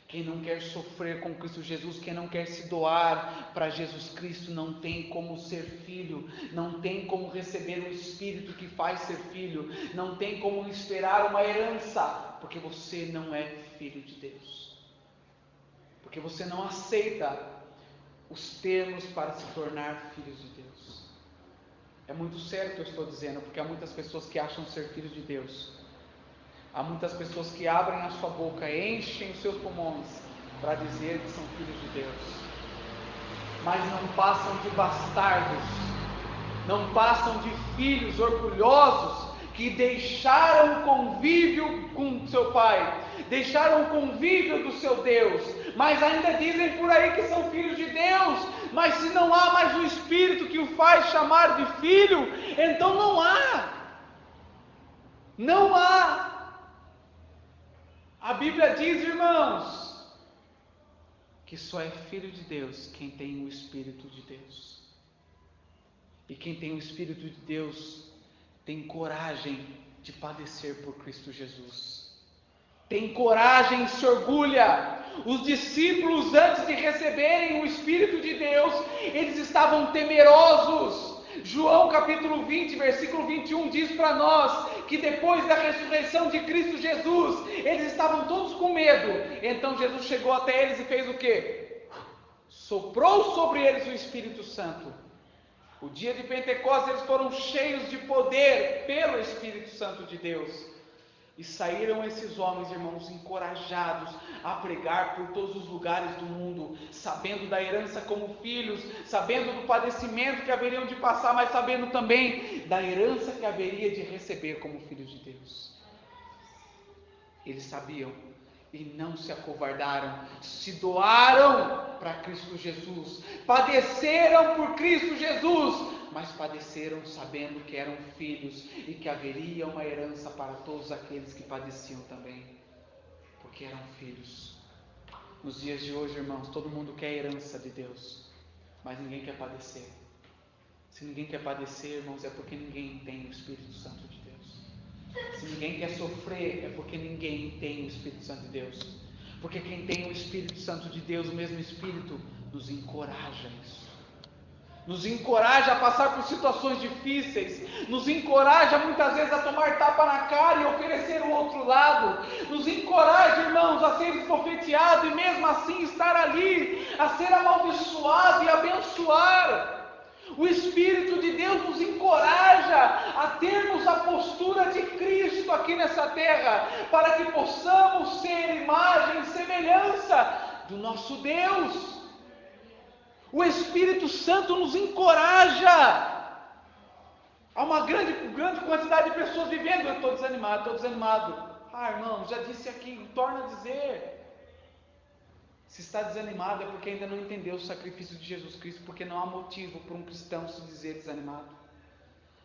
Quem não quer sofrer com Cristo Jesus, quem não quer se doar para Jesus Cristo, não tem como ser filho, não tem como receber o Espírito que faz ser filho, não tem como esperar uma herança, porque você não é filho de Deus, porque você não aceita os termos para se tornar filhos de Deus. É muito sério o que eu estou dizendo, porque há muitas pessoas que acham ser filhos de Deus. Há muitas pessoas que abrem a sua boca, enchem os seus pulmões para dizer que são filhos de Deus. mas não passam de bastardos, não passam de filhos orgulhosos que deixaram o convívio com seu pai, deixaram o convívio do seu Deus, mas ainda dizem por aí que são filhos de Deus, mas se não há mais o Espírito que o faz chamar de filho, então não há. A Bíblia diz, irmãos, que só é filho de Deus quem tem o Espírito de Deus. E quem tem o Espírito de Deus tem coragem de padecer por Cristo Jesus. Tem coragem e se orgulha. Os discípulos, antes de receberem o Espírito de Deus, eles estavam temerosos. João capítulo 20, versículo 21 diz para nós que depois da ressurreição de Cristo Jesus, eles estavam todos com medo. Então Jesus chegou até eles e fez o quê? Soprou sobre eles o Espírito Santo. O dia de Pentecostes eles foram cheios de poder pelo Espírito Santo de Deus. E saíram esses homens, irmãos, encorajados a pregar por todos os lugares do mundo, sabendo da herança como filhos, sabendo do padecimento que haveriam de passar, mas sabendo também da herança que haveria de receber como filhos de Deus. Eles sabiam e não se acovardaram, se doaram para Cristo Jesus, padeceram por Cristo Jesus, mas padeceram sabendo que eram filhos e que haveria uma herança para todos aqueles que padeciam também, porque eram filhos. Nos dias de hoje, irmãos, todo mundo quer a herança de Deus, mas ninguém quer padecer. Se ninguém quer padecer, irmãos, é porque ninguém tem o Espírito Santo de Deus. Se ninguém quer sofrer, é porque ninguém tem o Espírito Santo de Deus. Porque quem tem o Espírito Santo de Deus, o mesmo Espírito, nos encoraja a isso. Nos encoraja a passar por situações difíceis, nos encoraja muitas vezes a tomar tapa na cara e oferecer o outro lado, nos encoraja, irmãos, a ser esbofeteado e mesmo assim estar ali, a ser amaldiçoado e abençoar. O Espírito de Deus nos encoraja a termos a postura de Cristo aqui nessa terra, para que possamos ser imagem e semelhança do nosso Deus. O Espírito Santo nos encoraja. Há uma grande quantidade de pessoas vivendo, eu estou desanimado. Irmão, já disse aqui, torna a dizer. Se está desanimado é porque ainda não entendeu o sacrifício de Jesus Cristo, porque não há motivo para um cristão se dizer desanimado.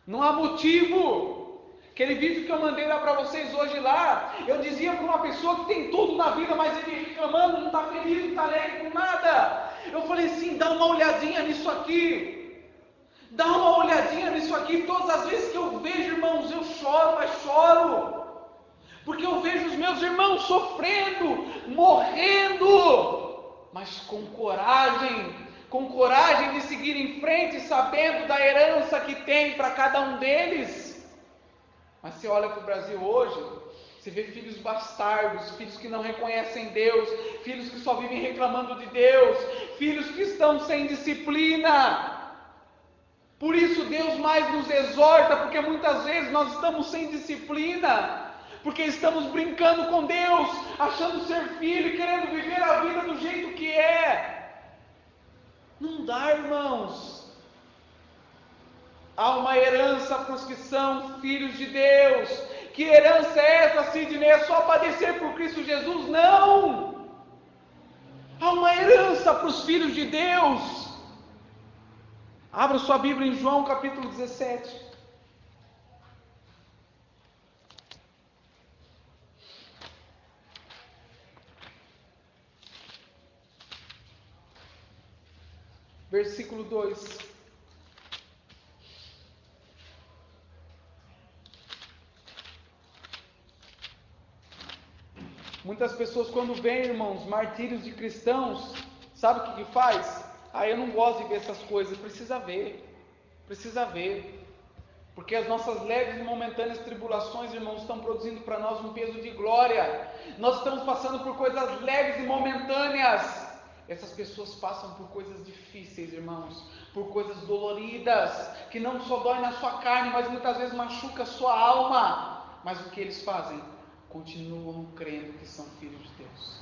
Não há motivo. Aquele vídeo que eu mandei lá para vocês hoje lá, eu dizia para uma pessoa que tem tudo na vida, mas ele reclamando, não está feliz, não está alegre com nada. Eu falei assim, dá uma olhadinha nisso aqui. Dá uma olhadinha nisso aqui. Todas as vezes que eu vejo, irmãos, eu choro, mas choro. Porque eu vejo os meus irmãos sofrendo, morrendo, mas com coragem de seguir em frente, sabendo da herança que tem para cada um deles. Mas você olha para o Brasil hoje, você vê filhos bastardos, filhos que não reconhecem Deus, filhos que só vivem reclamando de Deus, filhos que estão sem disciplina. Por isso Deus mais nos exorta, porque muitas vezes nós estamos sem disciplina, porque estamos brincando com Deus, achando ser filho e querendo viver a vida do jeito que é. Não dá, irmãos. Há uma herança para os que são filhos de Deus. Que herança é essa, Sidney? É só padecer por Cristo Jesus? Não! Há uma herança para os filhos de Deus. Abra sua Bíblia em João capítulo 17. Versículo 2. Muitas pessoas, quando veem, irmãos, martírios de cristãos, sabe o que faz? Eu não gosto de ver essas coisas. Precisa ver. Porque as nossas leves e momentâneas tribulações, irmãos, estão produzindo para nós um peso de glória. Nós estamos passando por coisas leves e momentâneas. Essas pessoas passam por coisas difíceis, irmãos, por coisas doloridas, que não só dói na sua carne, mas muitas vezes machuca a sua alma. Mas o que eles fazem? Continuam crendo que são filhos de Deus.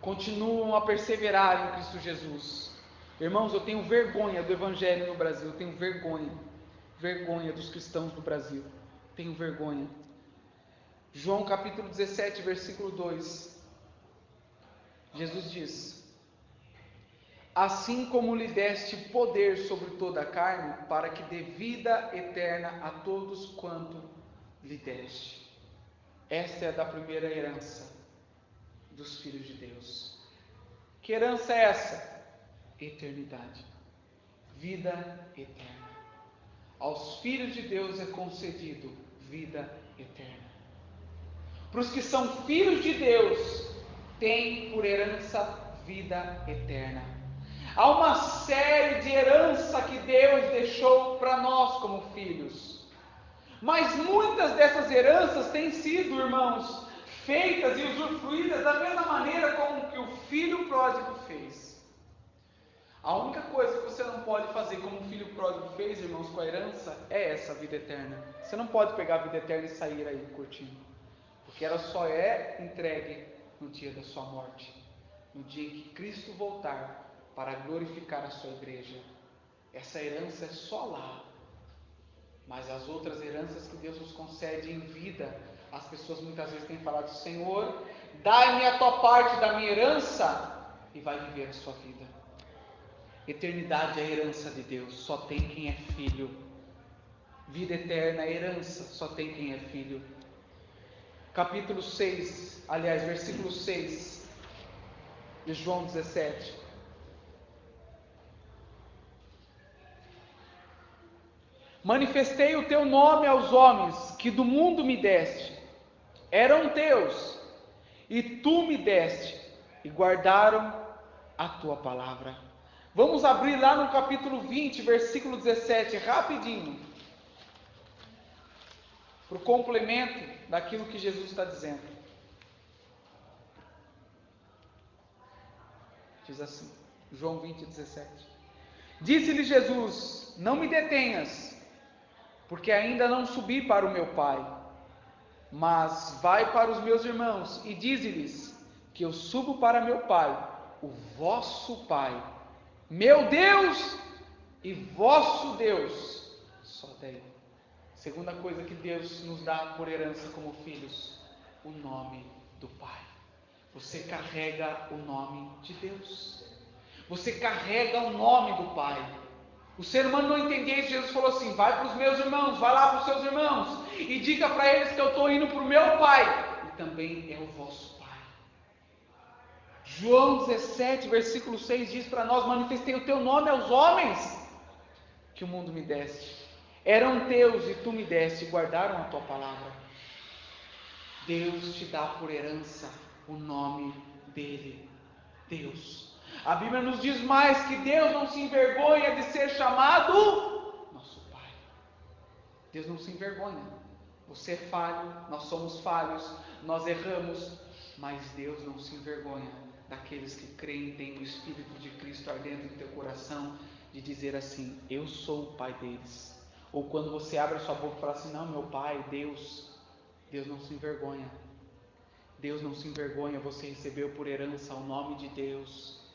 Continuam a perseverar em Cristo Jesus. Irmãos, eu tenho vergonha do Evangelho no Brasil, eu tenho vergonha dos cristãos do Brasil, tenho vergonha. João capítulo 17, versículo 2, Jesus diz: assim como lhe deste poder sobre toda a carne, para que dê vida eterna a todos quanto lhe deste. Esta é a da primeira herança dos filhos de Deus. Que herança é essa? Eternidade, vida eterna. Aos filhos de Deus é concedido vida eterna. Para os que são filhos de Deus, tem por herança vida eterna. Há uma série de herança que Deus deixou para nós como filhos, mas muitas dessas heranças têm sido, irmãos, feitas e usufruídas da mesma maneira como que o filho pródigo fez. A única coisa que você não pode fazer como o filho pródigo fez, irmãos, com a herança, é essa vida eterna. Você não pode pegar a vida eterna e sair aí curtindo, porque ela só é entregue no dia da sua morte, no dia em que Cristo voltar para glorificar a sua igreja. Essa herança é só lá. Mas as outras heranças que Deus nos concede em vida, as pessoas muitas vezes têm falado: Senhor, dai-me a tua parte da minha herança, e vai viver a sua vida. Eternidade é a herança de Deus, só tem quem é filho. Vida eterna é herança, só tem quem é filho. Capítulo 6, aliás, versículo 6 de João 17. Manifestei o teu nome aos homens que do mundo me deste, eram teus, e tu me deste, e guardaram a tua palavra. Vamos abrir lá no capítulo 20, versículo 17, rapidinho, para o complemento daquilo que Jesus está dizendo. Diz assim, João 20, 17. Disse-lhe Jesus: não me detenhas, porque ainda não subi para o meu Pai, mas vai para os meus irmãos e dize-lhes que eu subo para meu Pai, o vosso Pai, meu Deus e vosso Deus. Só daí. Segunda coisa que Deus nos dá por herança como filhos: o nome do Pai. Você carrega o nome de Deus, você carrega o nome do Pai. O ser humano não entendia isso. Jesus falou assim: vai para os meus irmãos, vai lá para os seus irmãos e diga para eles que eu estou indo para o meu Pai, e também é o vosso Pai. João 17, versículo 6 diz para nós: manifestei o teu nome aos homens que o mundo me deste, eram teus e tu me deste, e guardaram a tua palavra. Deus te dá por herança o nome dele, Deus. A Bíblia nos diz mais que Deus não se envergonha de ser chamado nosso Pai. Deus não se envergonha. Você é falho, nós somos falhos, nós erramos, mas Deus não se envergonha daqueles que creem, têm o Espírito de Cristo ardendo em teu coração, de dizer assim: eu sou o Pai deles. Ou quando você abre a sua boca e fala assim: não, meu Pai, Deus. Deus não se envergonha. Deus não se envergonha. Você recebeu por herança o nome de Deus.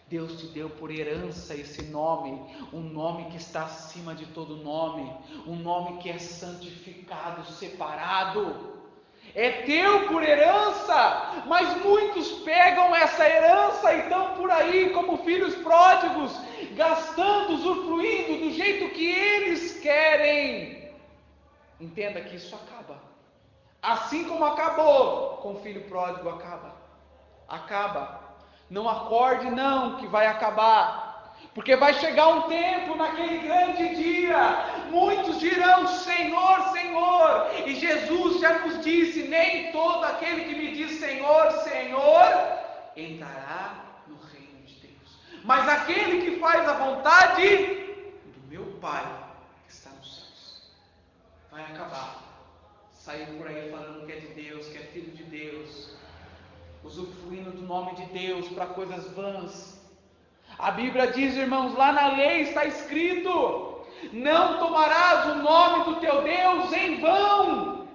Deus te deu por herança esse nome, um nome que está acima de todo nome, um nome que é santificado, separado. É teu por herança, mas muitos pegam essa herança e estão por aí como filhos pródigos, gastando, usufruindo do jeito que eles querem. Entenda que isso acaba. Assim como acabou com o filho pródigo, acaba. Não acorde não, que vai acabar, porque vai chegar um tempo, naquele grande dia, muitos dirão: Senhor, Senhor, e Jesus já nos disse: nem todo aquele que me diz Senhor, Senhor, entrará no reino de Deus, mas aquele que faz a vontade do meu Pai que está nos céus. Vai acabar. Sair por aí falando que é de Deus, que é filho de Deus, usufruindo do nome de Deus para coisas vãs. A Bíblia diz, irmãos, lá na lei está escrito: não tomarás o nome do teu Deus em vão.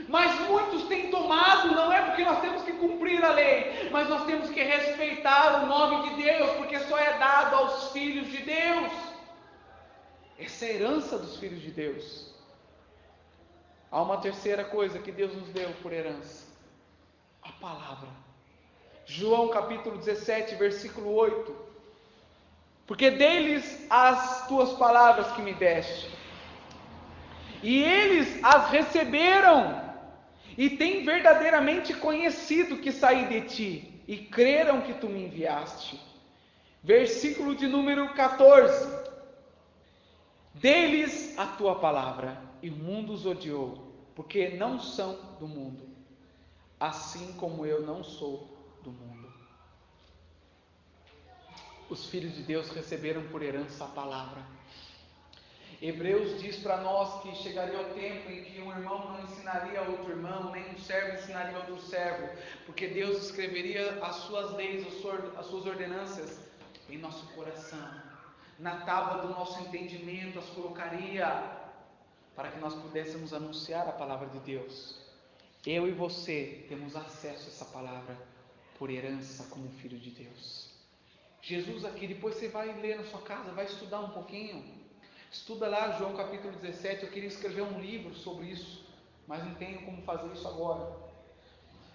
Mas muitos têm tomado, não é porque nós temos que cumprir a lei, mas nós temos que respeitar o nome de Deus, porque só é dado aos filhos de Deus. Essa é a herança dos filhos de Deus. Há uma terceira coisa que Deus nos deu por herança: a palavra. João capítulo 17, versículo 8: porque deles as tuas palavras que me deste, e eles as receberam, e têm verdadeiramente conhecido que saí de ti, e creram que tu me enviaste. Versículo de número 14: deles a tua palavra, e o mundo os odiou, porque não são do mundo, assim como eu não sou do mundo. Os filhos de Deus receberam por herança a palavra. Hebreus diz para nós que chegaria o tempo em que um irmão não ensinaria a outro irmão, nem um servo ensinaria a outro servo, porque Deus escreveria as suas leis, as suas ordenanças em nosso coração, na tábua do nosso entendimento, as colocaria para que nós pudéssemos anunciar a palavra de Deus. Eu e você temos acesso a essa palavra por herança como filho de Deus. Jesus aqui, depois você vai ler na sua casa, vai estudar um pouquinho, estuda lá João capítulo 17, eu queria escrever um livro sobre isso, mas não tenho como fazer isso agora.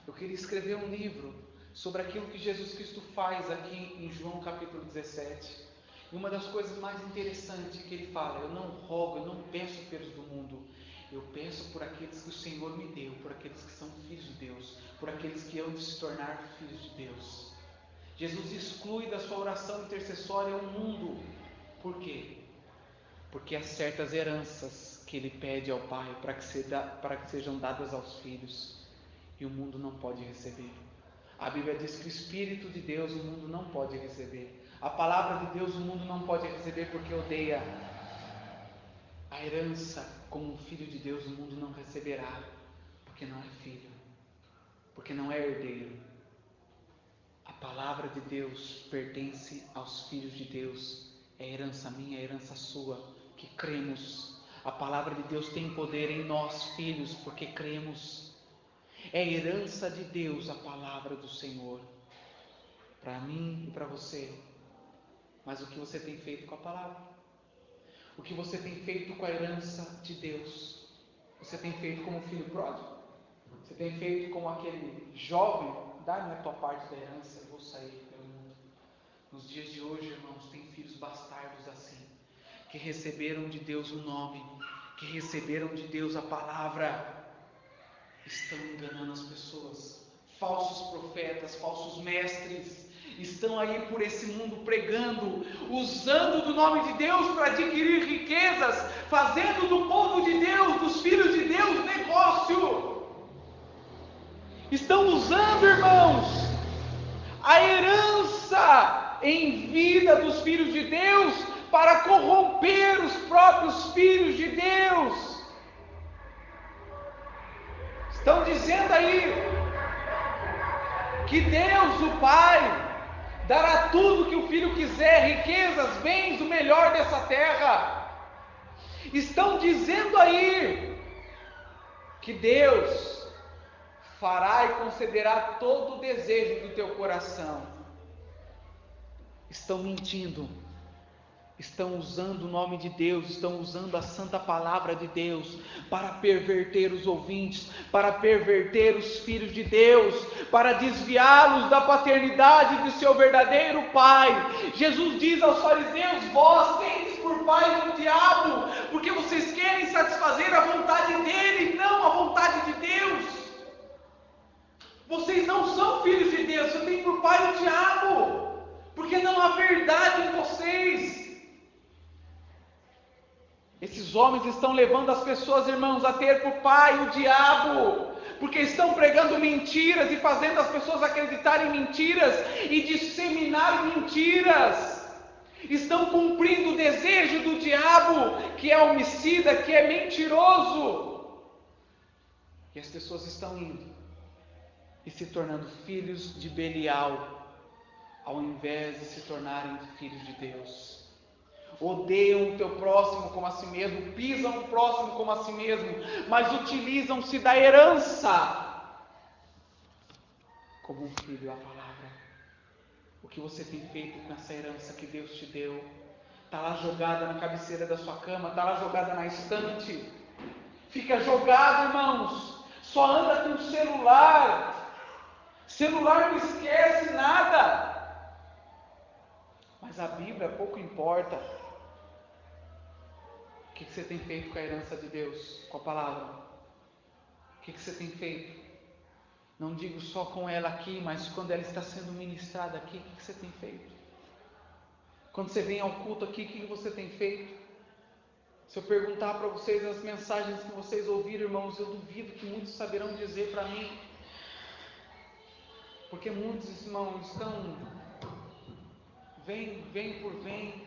Eu queria escrever um livro sobre aquilo que Jesus Cristo faz aqui em João capítulo 17, e uma das coisas mais interessantes que ele fala: eu não rogo, eu não peço pelos do mundo, eu peço por aqueles que o Senhor me deu, por aqueles que são filhos de Deus, por aqueles que hão de se tornar filhos de Deus. Jesus exclui da sua oração intercessória o mundo. Por quê? Porque há certas heranças que ele pede ao Pai para que sejam dadas aos filhos, e o mundo não pode receber. A Bíblia diz que o Espírito de Deus o mundo não pode receber. A palavra de Deus o mundo não pode receber porque odeia. A herança como um filho de Deus o mundo não receberá, porque não é filho, porque não é herdeiro. A palavra de Deus pertence aos filhos de Deus, é herança minha, é herança sua, que cremos. A palavra de Deus tem poder em nós, filhos, porque cremos. É herança de Deus a palavra do Senhor, para mim e para você. Mas o que você tem feito com a palavra? O que você tem feito com a herança de Deus? Você tem feito como filho pródigo? Você tem feito como aquele jovem: dá-me a tua parte da herança, eu vou sair pelo mundo. Nos dias de hoje, irmãos, tem filhos bastardos assim, que receberam de Deus o nome, que receberam de Deus a palavra, estão enganando as pessoas. Falsos profetas, falsos mestres, estão aí por esse mundo pregando, usando do nome de Deus para adquirir riquezas, fazendo do povo de Deus, dos filhos de Deus, negócio. Estão usando, irmãos, a herança em vida dos filhos de Deus para corromper os próprios filhos de Deus. Estão dizendo aí que Deus, o Pai, dará tudo que o Filho quiser, riquezas, bens, o melhor dessa terra. Estão dizendo aí que Deus fará e concederá todo o desejo do teu coração. Estão mentindo. Estão usando o nome de Deus, estão usando a santa palavra de Deus para perverter os ouvintes, para perverter os filhos de Deus, para desviá-los da paternidade de seu verdadeiro Pai. Jesus diz aos fariseus: vós tendes por pai o diabo, porque vocês querem satisfazer a vontade dele, não a vontade de Deus. Vocês não são filhos de Deus, vocês têm por pai o diabo, porque não há verdade em vocês. Esses homens estão levando as pessoas, irmãos, a ter por pai o diabo, porque estão pregando mentiras e fazendo as pessoas acreditarem em mentiras e disseminar mentiras. Estão cumprindo o desejo do diabo, que é homicida, que é mentiroso. E as pessoas estão indo e se tornando filhos de Belial, ao invés de se tornarem filhos de Deus. Odeiam o teu próximo como a si mesmo, pisam o próximo como a si mesmo, mas utilizam-se da herança como um filho à palavra. O que você tem feito com essa herança que Deus te deu? Está lá jogada na cabeceira da sua cama, está lá jogada na estante. Fica jogado, irmãos. Só anda com o celular. Celular não esquece nada. Mas a Bíblia pouco importa. O que você tem feito com a herança de Deus? Com a palavra? O que você tem feito? Não digo só com ela aqui, mas quando ela está sendo ministrada aqui, o que você tem feito? Quando você vem ao culto aqui, o que você tem feito? Se eu perguntar para vocês as mensagens que vocês ouviram, irmãos, eu duvido que muitos saberão dizer para mim. Porque muitos, irmãos, estão vem por vem.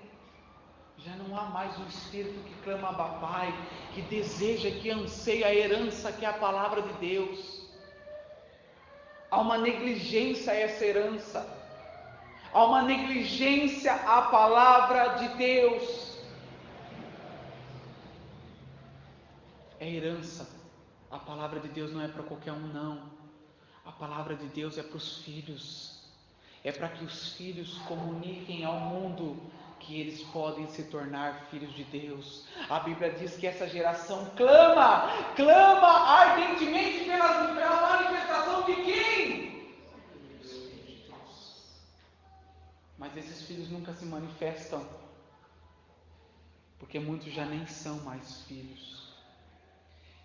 Já não há mais um espírito que clama Abba Pai, que deseja, que anseia a herança que é a palavra de Deus. Há uma negligência a essa herança. Há uma negligência à palavra de Deus. É herança. A palavra de Deus não é para qualquer um, não. A palavra de Deus é para os filhos. É para que os filhos comuniquem ao mundo que eles podem se tornar filhos de Deus. A Bíblia diz que essa geração clama ardentemente pela manifestação de quem? Dos filhos de Deus. Mas esses filhos nunca se manifestam, porque muitos já nem são mais filhos.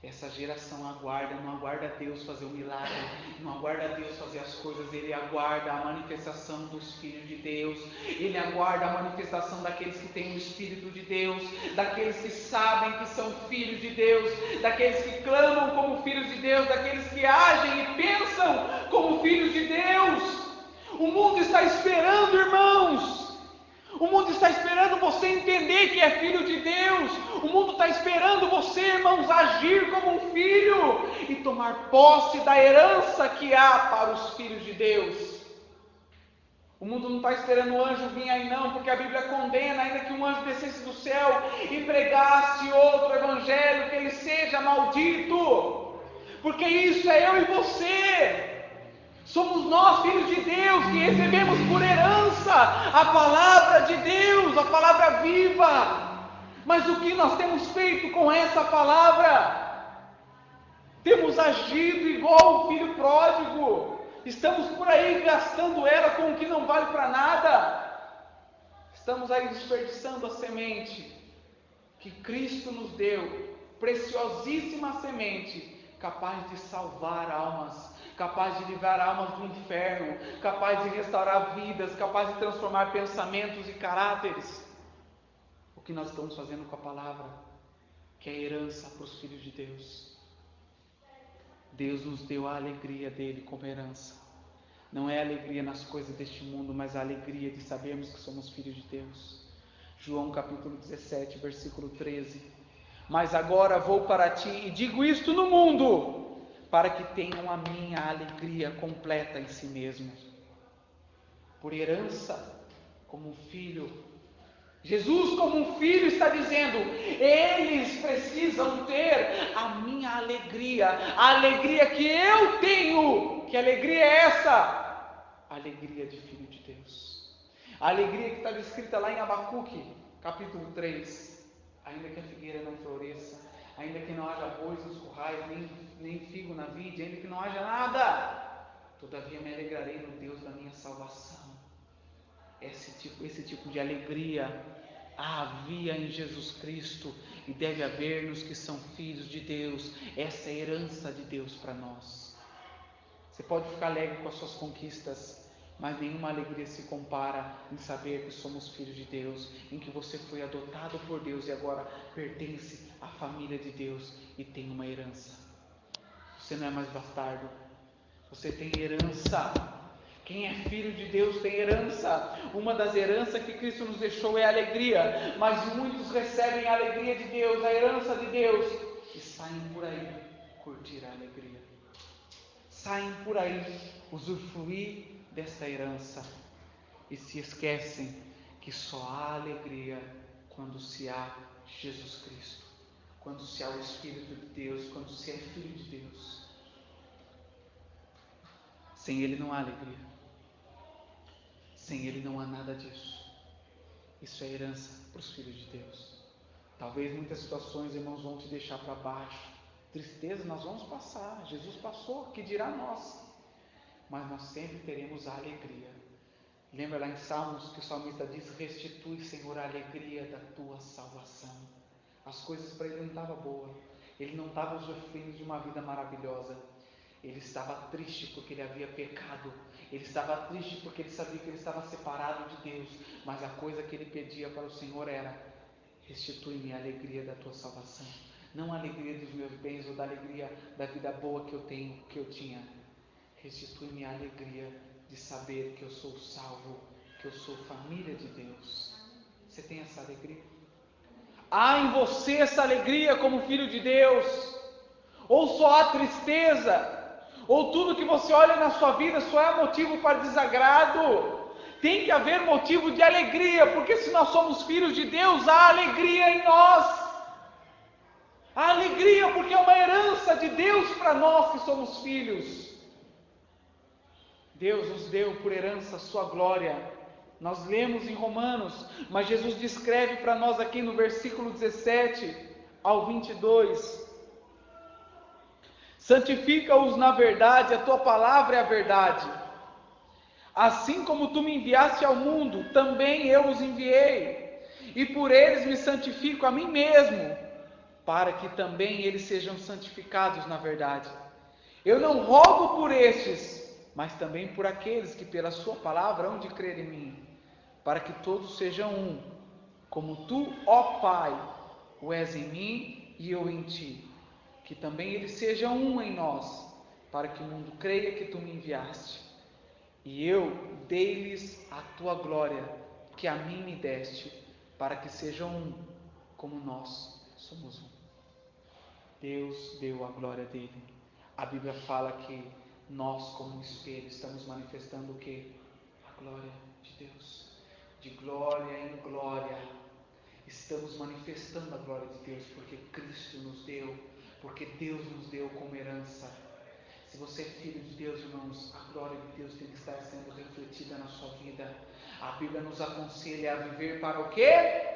Essa geração não aguarda Deus fazer um milagre, não aguarda Deus fazer as coisas, ele aguarda a manifestação dos filhos de Deus, ele aguarda a manifestação daqueles que têm o Espírito de Deus, daqueles que sabem que são filhos de Deus, daqueles que clamam como filhos de Deus, daqueles que agem e pensam como filhos de Deus. O mundo está esperando, irmãos. O mundo está esperando você entender que é filho de Deus. O mundo está esperando você, irmãos, agir como um filho e tomar posse da herança que há para os filhos de Deus. O mundo não está esperando o anjo vir aí não, porque a Bíblia condena, ainda que um anjo descesse do céu e pregasse outro evangelho, que ele seja maldito, porque isso é eu e você. Somos nós, filhos de Deus, que recebemos por herança a palavra de Deus, a palavra viva. Mas o que nós temos feito com essa palavra? Temos agido igual o filho pródigo. Estamos por aí gastando ela com o que não vale para nada. Estamos aí desperdiçando a semente que Cristo nos deu, preciosíssima semente, capaz de salvar almas, capaz de livrar almas do inferno, capaz de restaurar vidas, capaz de transformar pensamentos e caráteres. O que nós estamos fazendo com a palavra, que é herança para os filhos de Deus. Deus nos deu a alegria dele como herança. Não é a alegria nas coisas deste mundo, mas a alegria de sabermos que somos filhos de Deus. João capítulo 17, versículo 13. Mas agora vou para ti e digo isto no mundo, para que tenham a minha alegria completa em si mesmos. Por herança, como um filho. Jesus, como um filho, está dizendo: eles precisam ter a minha alegria, a alegria que eu tenho. Que alegria é essa? A alegria de filho de Deus. A alegria que está descrita lá em Abacuque, capítulo 3. Ainda que a figueira não floresça, ainda que não haja bois nos currais, nem figo na vide, ainda que não haja nada, todavia me alegrarei no Deus da minha salvação. Esse tipo de alegria havia em Jesus Cristo e deve haver nos que são filhos de Deus. Essa é a herança de Deus para nós. Você pode ficar alegre com as suas conquistas, mas nenhuma alegria se compara em saber que somos filhos de Deus, em que você foi adotado por Deus e agora pertence à família de Deus e tem uma herança. Você não é mais bastardo, você tem herança. Quem é filho de Deus tem herança. Uma das heranças que Cristo nos deixou é a alegria, mas muitos recebem a alegria de Deus, a herança de Deus, e saem por aí curtir a alegria. Saem por aí usufruir desta herança e se esquecem que só há alegria quando se há Jesus Cristo, quando se há o Espírito de Deus, quando se é filho de Deus. Sem Ele não há alegria. Sem Ele não há nada disso. Isso é herança para os filhos de Deus. Talvez muitas situações, irmãos, vão te deixar para baixo. Tristeza nós vamos passar. Jesus passou, que dirá nós? Mas nós sempre teremos a alegria. Lembra lá em Salmos que o salmista diz: restitui, Senhor, a alegria da tua salvação. As coisas para ele não estavam boas. Ele não estava usufruindo de uma vida maravilhosa. Ele estava triste porque ele havia pecado. Ele estava triste porque ele sabia que ele estava separado de Deus. Mas a coisa que ele pedia para o Senhor era: restitui-me a alegria da tua salvação. Não a alegria dos meus bens ou da alegria da vida boa que eu tinha. Restitui-me a alegria de saber que eu sou salvo, que eu sou família de Deus. Você tem essa alegria? Há em você essa alegria como filho de Deus? Ou só há tristeza? Ou tudo que você olha na sua vida só é motivo para desagrado? Tem que haver motivo de alegria, porque se nós somos filhos de Deus, há alegria em nós. Há alegria porque é uma herança de Deus para nós que somos filhos. Deus nos deu por herança a sua glória. Nós lemos em Romanos, mas Jesus descreve para nós aqui no versículo 17 ao 22. Santifica-os na verdade, a tua palavra é a verdade. Assim como tu me enviaste ao mundo, também eu os enviei. E por eles me santifico a mim mesmo, para que também eles sejam santificados na verdade. Eu não rogo por estes, mas também por aqueles que pela sua palavra hão de crer em mim, para que todos sejam um, como tu, ó Pai, o és em mim e eu em ti. Que também eles sejam um em nós, para que o mundo creia que tu me enviaste. E eu dei-lhes a tua glória, que a mim me deste, para que sejam um, como nós somos um. Deus deu a glória dele. A Bíblia fala que nós, como um espelho, estamos manifestando o quê? A glória de Deus. De glória em glória. Estamos manifestando a glória de Deus, porque Cristo nos deu, porque Deus nos deu como herança. Se você é filho de Deus, irmãos, a glória de Deus tem que estar sendo refletida na sua vida. A Bíblia nos aconselha a viver para o quê?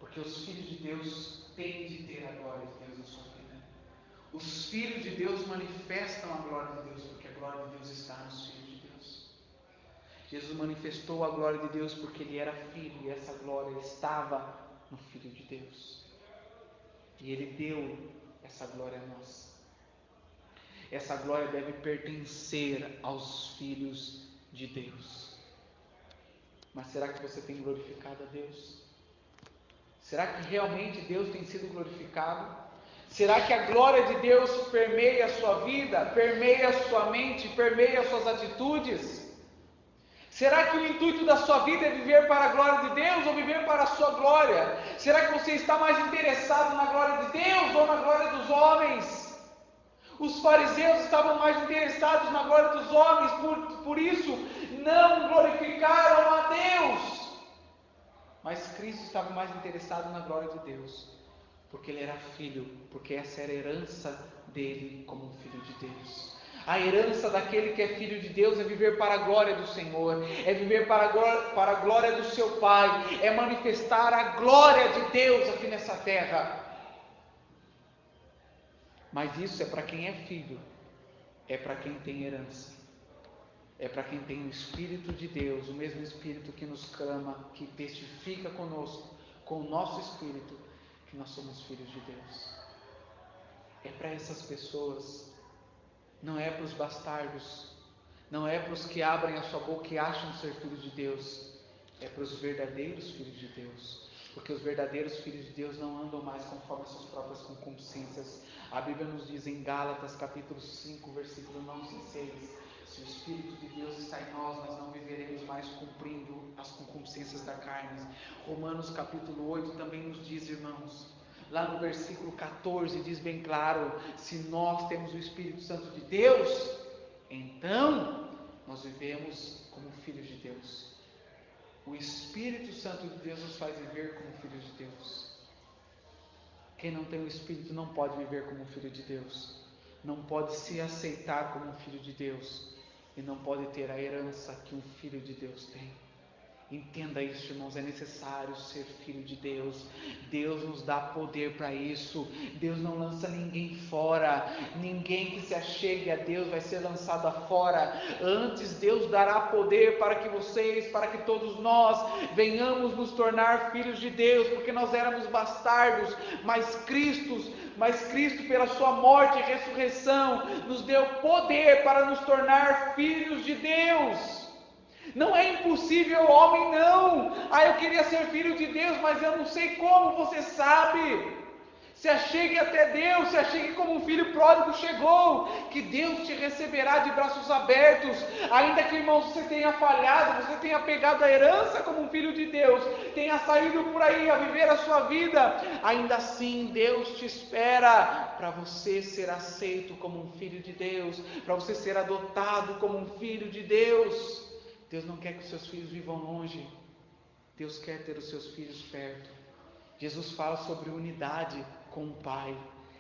Porque os filhos de Deus têm de ter a glória de Deus na sua vida. Os filhos de Deus manifestam a glória de Deus, porque a glória de Deus está nos filhos de Deus. Jesus manifestou a glória de Deus porque ele era filho, e essa glória estava no Filho de Deus. E ele deu essa glória a nós. Essa glória deve pertencer aos filhos de Deus. Mas será que você tem glorificado a Deus? Será que realmente Deus tem sido glorificado? Será que a glória de Deus permeia a sua vida, permeia a sua mente, permeia as suas atitudes? Será que o intuito da sua vida é viver para a glória de Deus ou viver para a sua glória? Será que você está mais interessado na glória de Deus ou na glória dos homens? Os fariseus estavam mais interessados na glória dos homens, por isso não glorificaram a Deus. Mas Cristo estava mais interessado na glória de Deus, porque ele era filho, porque essa era a herança dele como filho de Deus. A herança daquele que é filho de Deus é viver para a glória do Senhor, é viver para a glória do seu Pai, é manifestar a glória de Deus aqui nessa terra. Mas isso é para quem é filho, é para quem tem herança, é para quem tem o Espírito de Deus, o mesmo Espírito que nos clama, que testifica conosco, com o nosso Espírito, que nós somos filhos de Deus. É para essas pessoas, não é para os bastardos, não é para os que abrem a sua boca e acham ser filhos de Deus, é para os verdadeiros filhos de Deus. Porque os verdadeiros filhos de Deus não andam mais conforme as suas próprias concupiscências. A Bíblia nos diz em Gálatas capítulo 5, versículo 9 e 6, se o Espírito de Deus está em nós, nós não viveremos mais cumprindo as concupiscências da carne. Romanos capítulo 8 também nos diz, irmãos, lá no versículo 14, diz bem claro, se nós temos o Espírito Santo de Deus, então nós vivemos como filhos de Deus. O Espírito Santo de Deus nos faz viver como filhos de Deus. Quem não tem o Espírito não pode viver como filho de Deus. não pode se aceitar como um filho de Deus e não pode ter a herança que um filho de Deus tem. Entenda isso, irmãos, é necessário ser filho de Deus. Deus nos dá poder para isso. Deus não lança ninguém fora. Ninguém que se achegue a Deus vai ser lançado fora. Antes, Deus dará poder para que vocês, para que todos nós venhamos nos tornar filhos de Deus, porque nós éramos bastardos, mas Cristo, pela sua morte e ressurreição, nos deu poder para nos tornar filhos de Deus. Não é impossível ao homem, não. Eu queria ser filho de Deus, mas eu não sei como. Você sabe. Se achegue até Deus, se achegue como um filho pródigo chegou, que Deus te receberá de braços abertos. Ainda que, irmãos, você tenha falhado, você tenha pegado a herança como um filho de Deus, tenha saído por aí a viver a sua vida, ainda assim Deus te espera para você ser aceito como um filho de Deus, para você ser adotado como um filho de Deus. Deus não quer que os seus filhos vivam longe. Deus quer ter os seus filhos perto. Jesus fala sobre unidade com o Pai.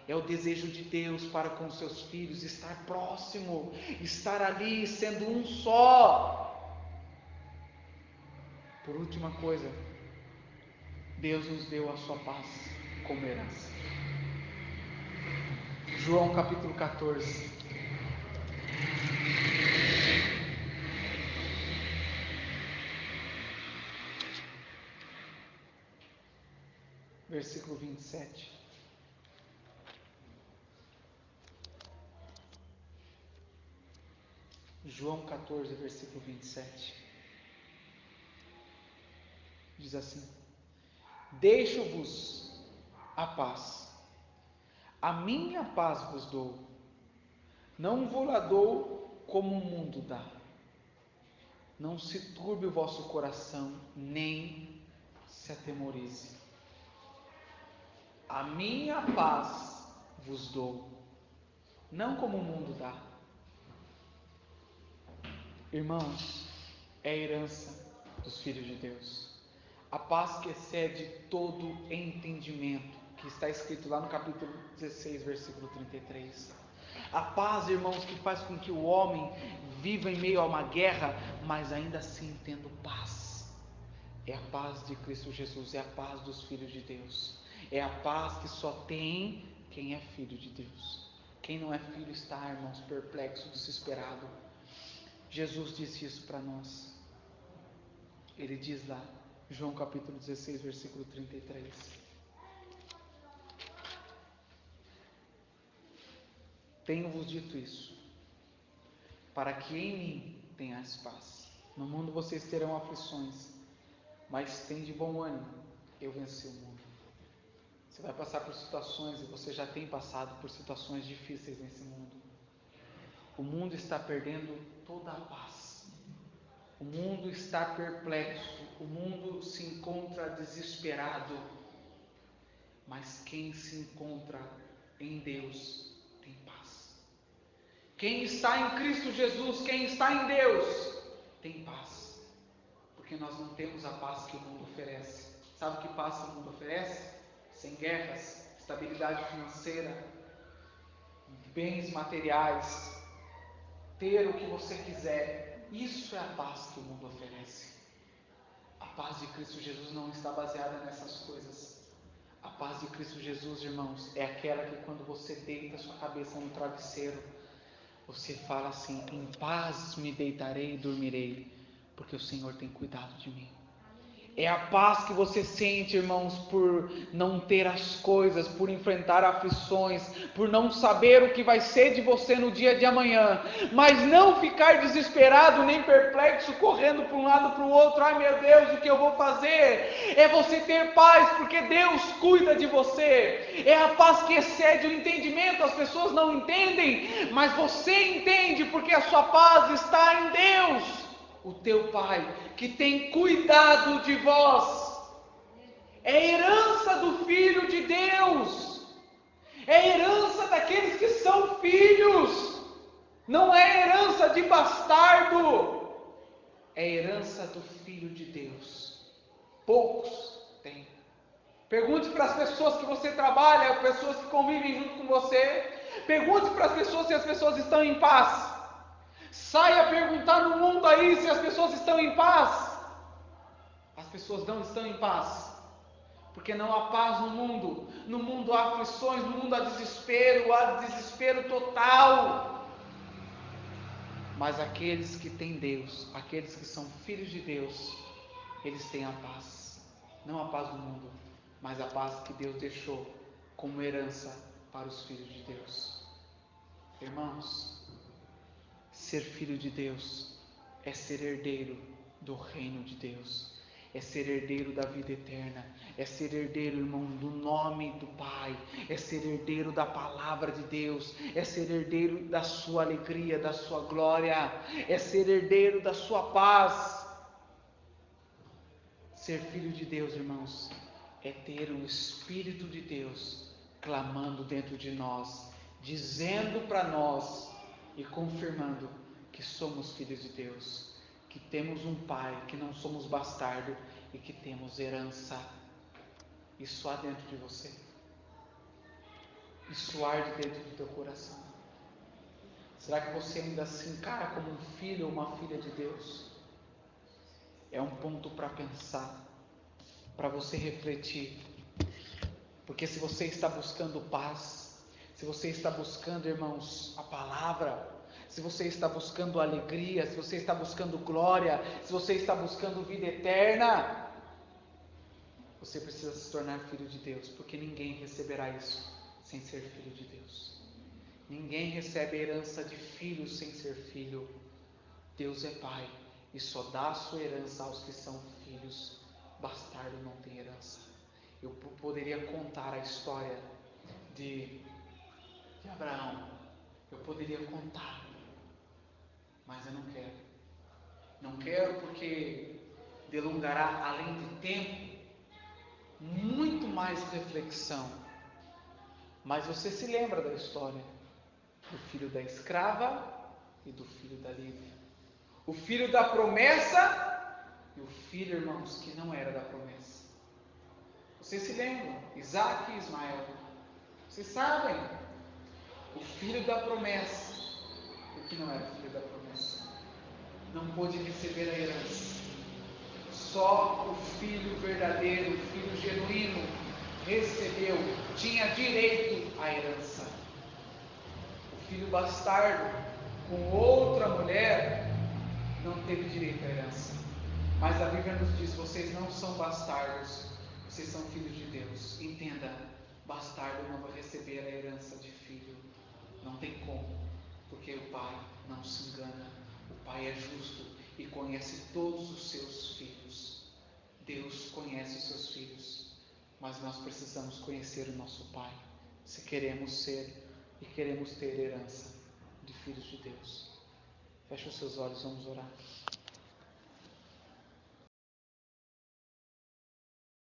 É o desejo de Deus para com os seus filhos, estar próximo, estar ali sendo um só. Por última coisa, Deus nos deu a sua paz como herança. João capítulo 14. Versículo 27. João 14, versículo 27. Diz assim: deixo-vos a paz, a minha paz vos dou, não vou-la dou como o mundo dá. Não se turbe o vosso coração, nem se atemorize. A minha paz vos dou, não como o mundo dá. Irmãos, é a herança dos filhos de Deus. A paz que excede todo entendimento, que está escrito lá no capítulo 16, versículo 33. A paz, irmãos, que faz com que o homem viva em meio a uma guerra, mas ainda assim tendo paz. É a paz de Cristo Jesus, é a paz dos filhos de Deus. É a paz que só tem quem é filho de Deus. Quem não é filho está, irmãos, perplexo, desesperado. Jesus disse isso para nós. Ele diz lá, João capítulo 16, versículo 33. Tenho-vos dito isso, para que em mim tenhas paz. No mundo vocês terão aflições, mas tende bom ânimo, eu venci o mundo. Você vai passar por situações, e você já tem passado por situações difíceis nesse mundo. O mundo está perdendo toda a paz. O mundo está perplexo. O mundo se encontra desesperado. Mas quem se encontra em Deus tem paz. Quem está em Cristo Jesus, quem está em Deus, tem paz. Porque nós não temos a paz que o mundo oferece. Sabe que paz que o mundo oferece? Sem guerras, estabilidade financeira, bens materiais, ter o que você quiser. Isso é a paz que o mundo oferece. A paz de Cristo Jesus não está baseada nessas coisas. A paz de Cristo Jesus, irmãos, é aquela que quando você deita a sua cabeça no travesseiro, você fala assim: em paz me deitarei e dormirei, porque o Senhor tem cuidado de mim. É a paz que você sente, irmãos, por não ter as coisas, por enfrentar aflições, por não saber o que vai ser de você no dia de amanhã, mas não ficar desesperado nem perplexo, correndo para um lado para o outro. Ai meu Deus, o que eu vou fazer? É você ter paz, porque Deus cuida de você. É a paz que excede o entendimento. As pessoas não entendem, mas você entende, porque a sua paz está em Deus, o teu Pai, que tem cuidado de vós. É herança do Filho de Deus, é herança daqueles que são filhos, não é herança de bastardo, é herança do Filho de Deus. Poucos têm. Pergunte para as pessoas que você trabalha, pessoas que convivem junto com você, Pergunte para as pessoas se as pessoas estão em paz. Saia perguntar no mundo aí se as pessoas estão em paz. As pessoas não estão em paz, porque não há paz no mundo. No mundo há aflições, no mundo há desespero total. Mas aqueles que têm Deus, aqueles que são filhos de Deus, eles têm a paz. Não a paz do mundo, mas a paz que Deus deixou como herança para os filhos de Deus. Irmãos, ser filho de Deus é ser herdeiro do reino de Deus, é ser herdeiro da vida eterna, é ser herdeiro, irmão, do nome do Pai, é ser herdeiro da palavra de Deus, é ser herdeiro da sua alegria, da sua glória, é ser herdeiro da sua paz. Ser filho de Deus, irmãos, é ter o Espírito de Deus clamando dentro de nós, dizendo para nós e confirmando que somos filhos de Deus, que temos um Pai, que não somos bastardo e que temos herança. Isso há dentro de você, isso arde dentro do teu coração. Será que você ainda se encara como um filho ou uma filha de Deus? É um ponto para pensar, para você refletir, porque se você está buscando paz, se você está buscando, irmãos, a palavra, se você está buscando alegria, se você está buscando glória, se você está buscando vida eterna, você precisa se tornar filho de Deus, porque ninguém receberá isso sem ser filho de Deus. Ninguém recebe a herança de filho sem ser filho. Deus é Pai e só dá a sua herança aos que são filhos. Bastardo não tem herança. Eu poderia contar a história de Abraão, eu poderia contar, mas eu não quero. Não quero porque delongará, além de tempo, muito mais reflexão. Mas você se lembra da história do filho da escrava e do filho da livre, o filho da promessa e o filho, irmãos, que não era da promessa. Vocês se lembram? Isaac e Ismael. Vocês sabem? O filho da promessa e o que não era filho da promessa não pôde receber a herança. Só o filho verdadeiro, o filho genuíno recebeu, tinha direito à herança. O filho bastardo com outra mulher não teve direito à herança. Mas a Bíblia nos diz: vocês não são bastardos, vocês são filhos de Deus. Entenda, bastardo não vai receber a herança de filho. Não tem como, porque o Pai não se engana. O Pai é justo e conhece todos os seus filhos. Deus conhece os seus filhos, mas nós precisamos conhecer o nosso Pai, se queremos ser e queremos ter herança de filhos de Deus. Feche os seus olhos, vamos orar.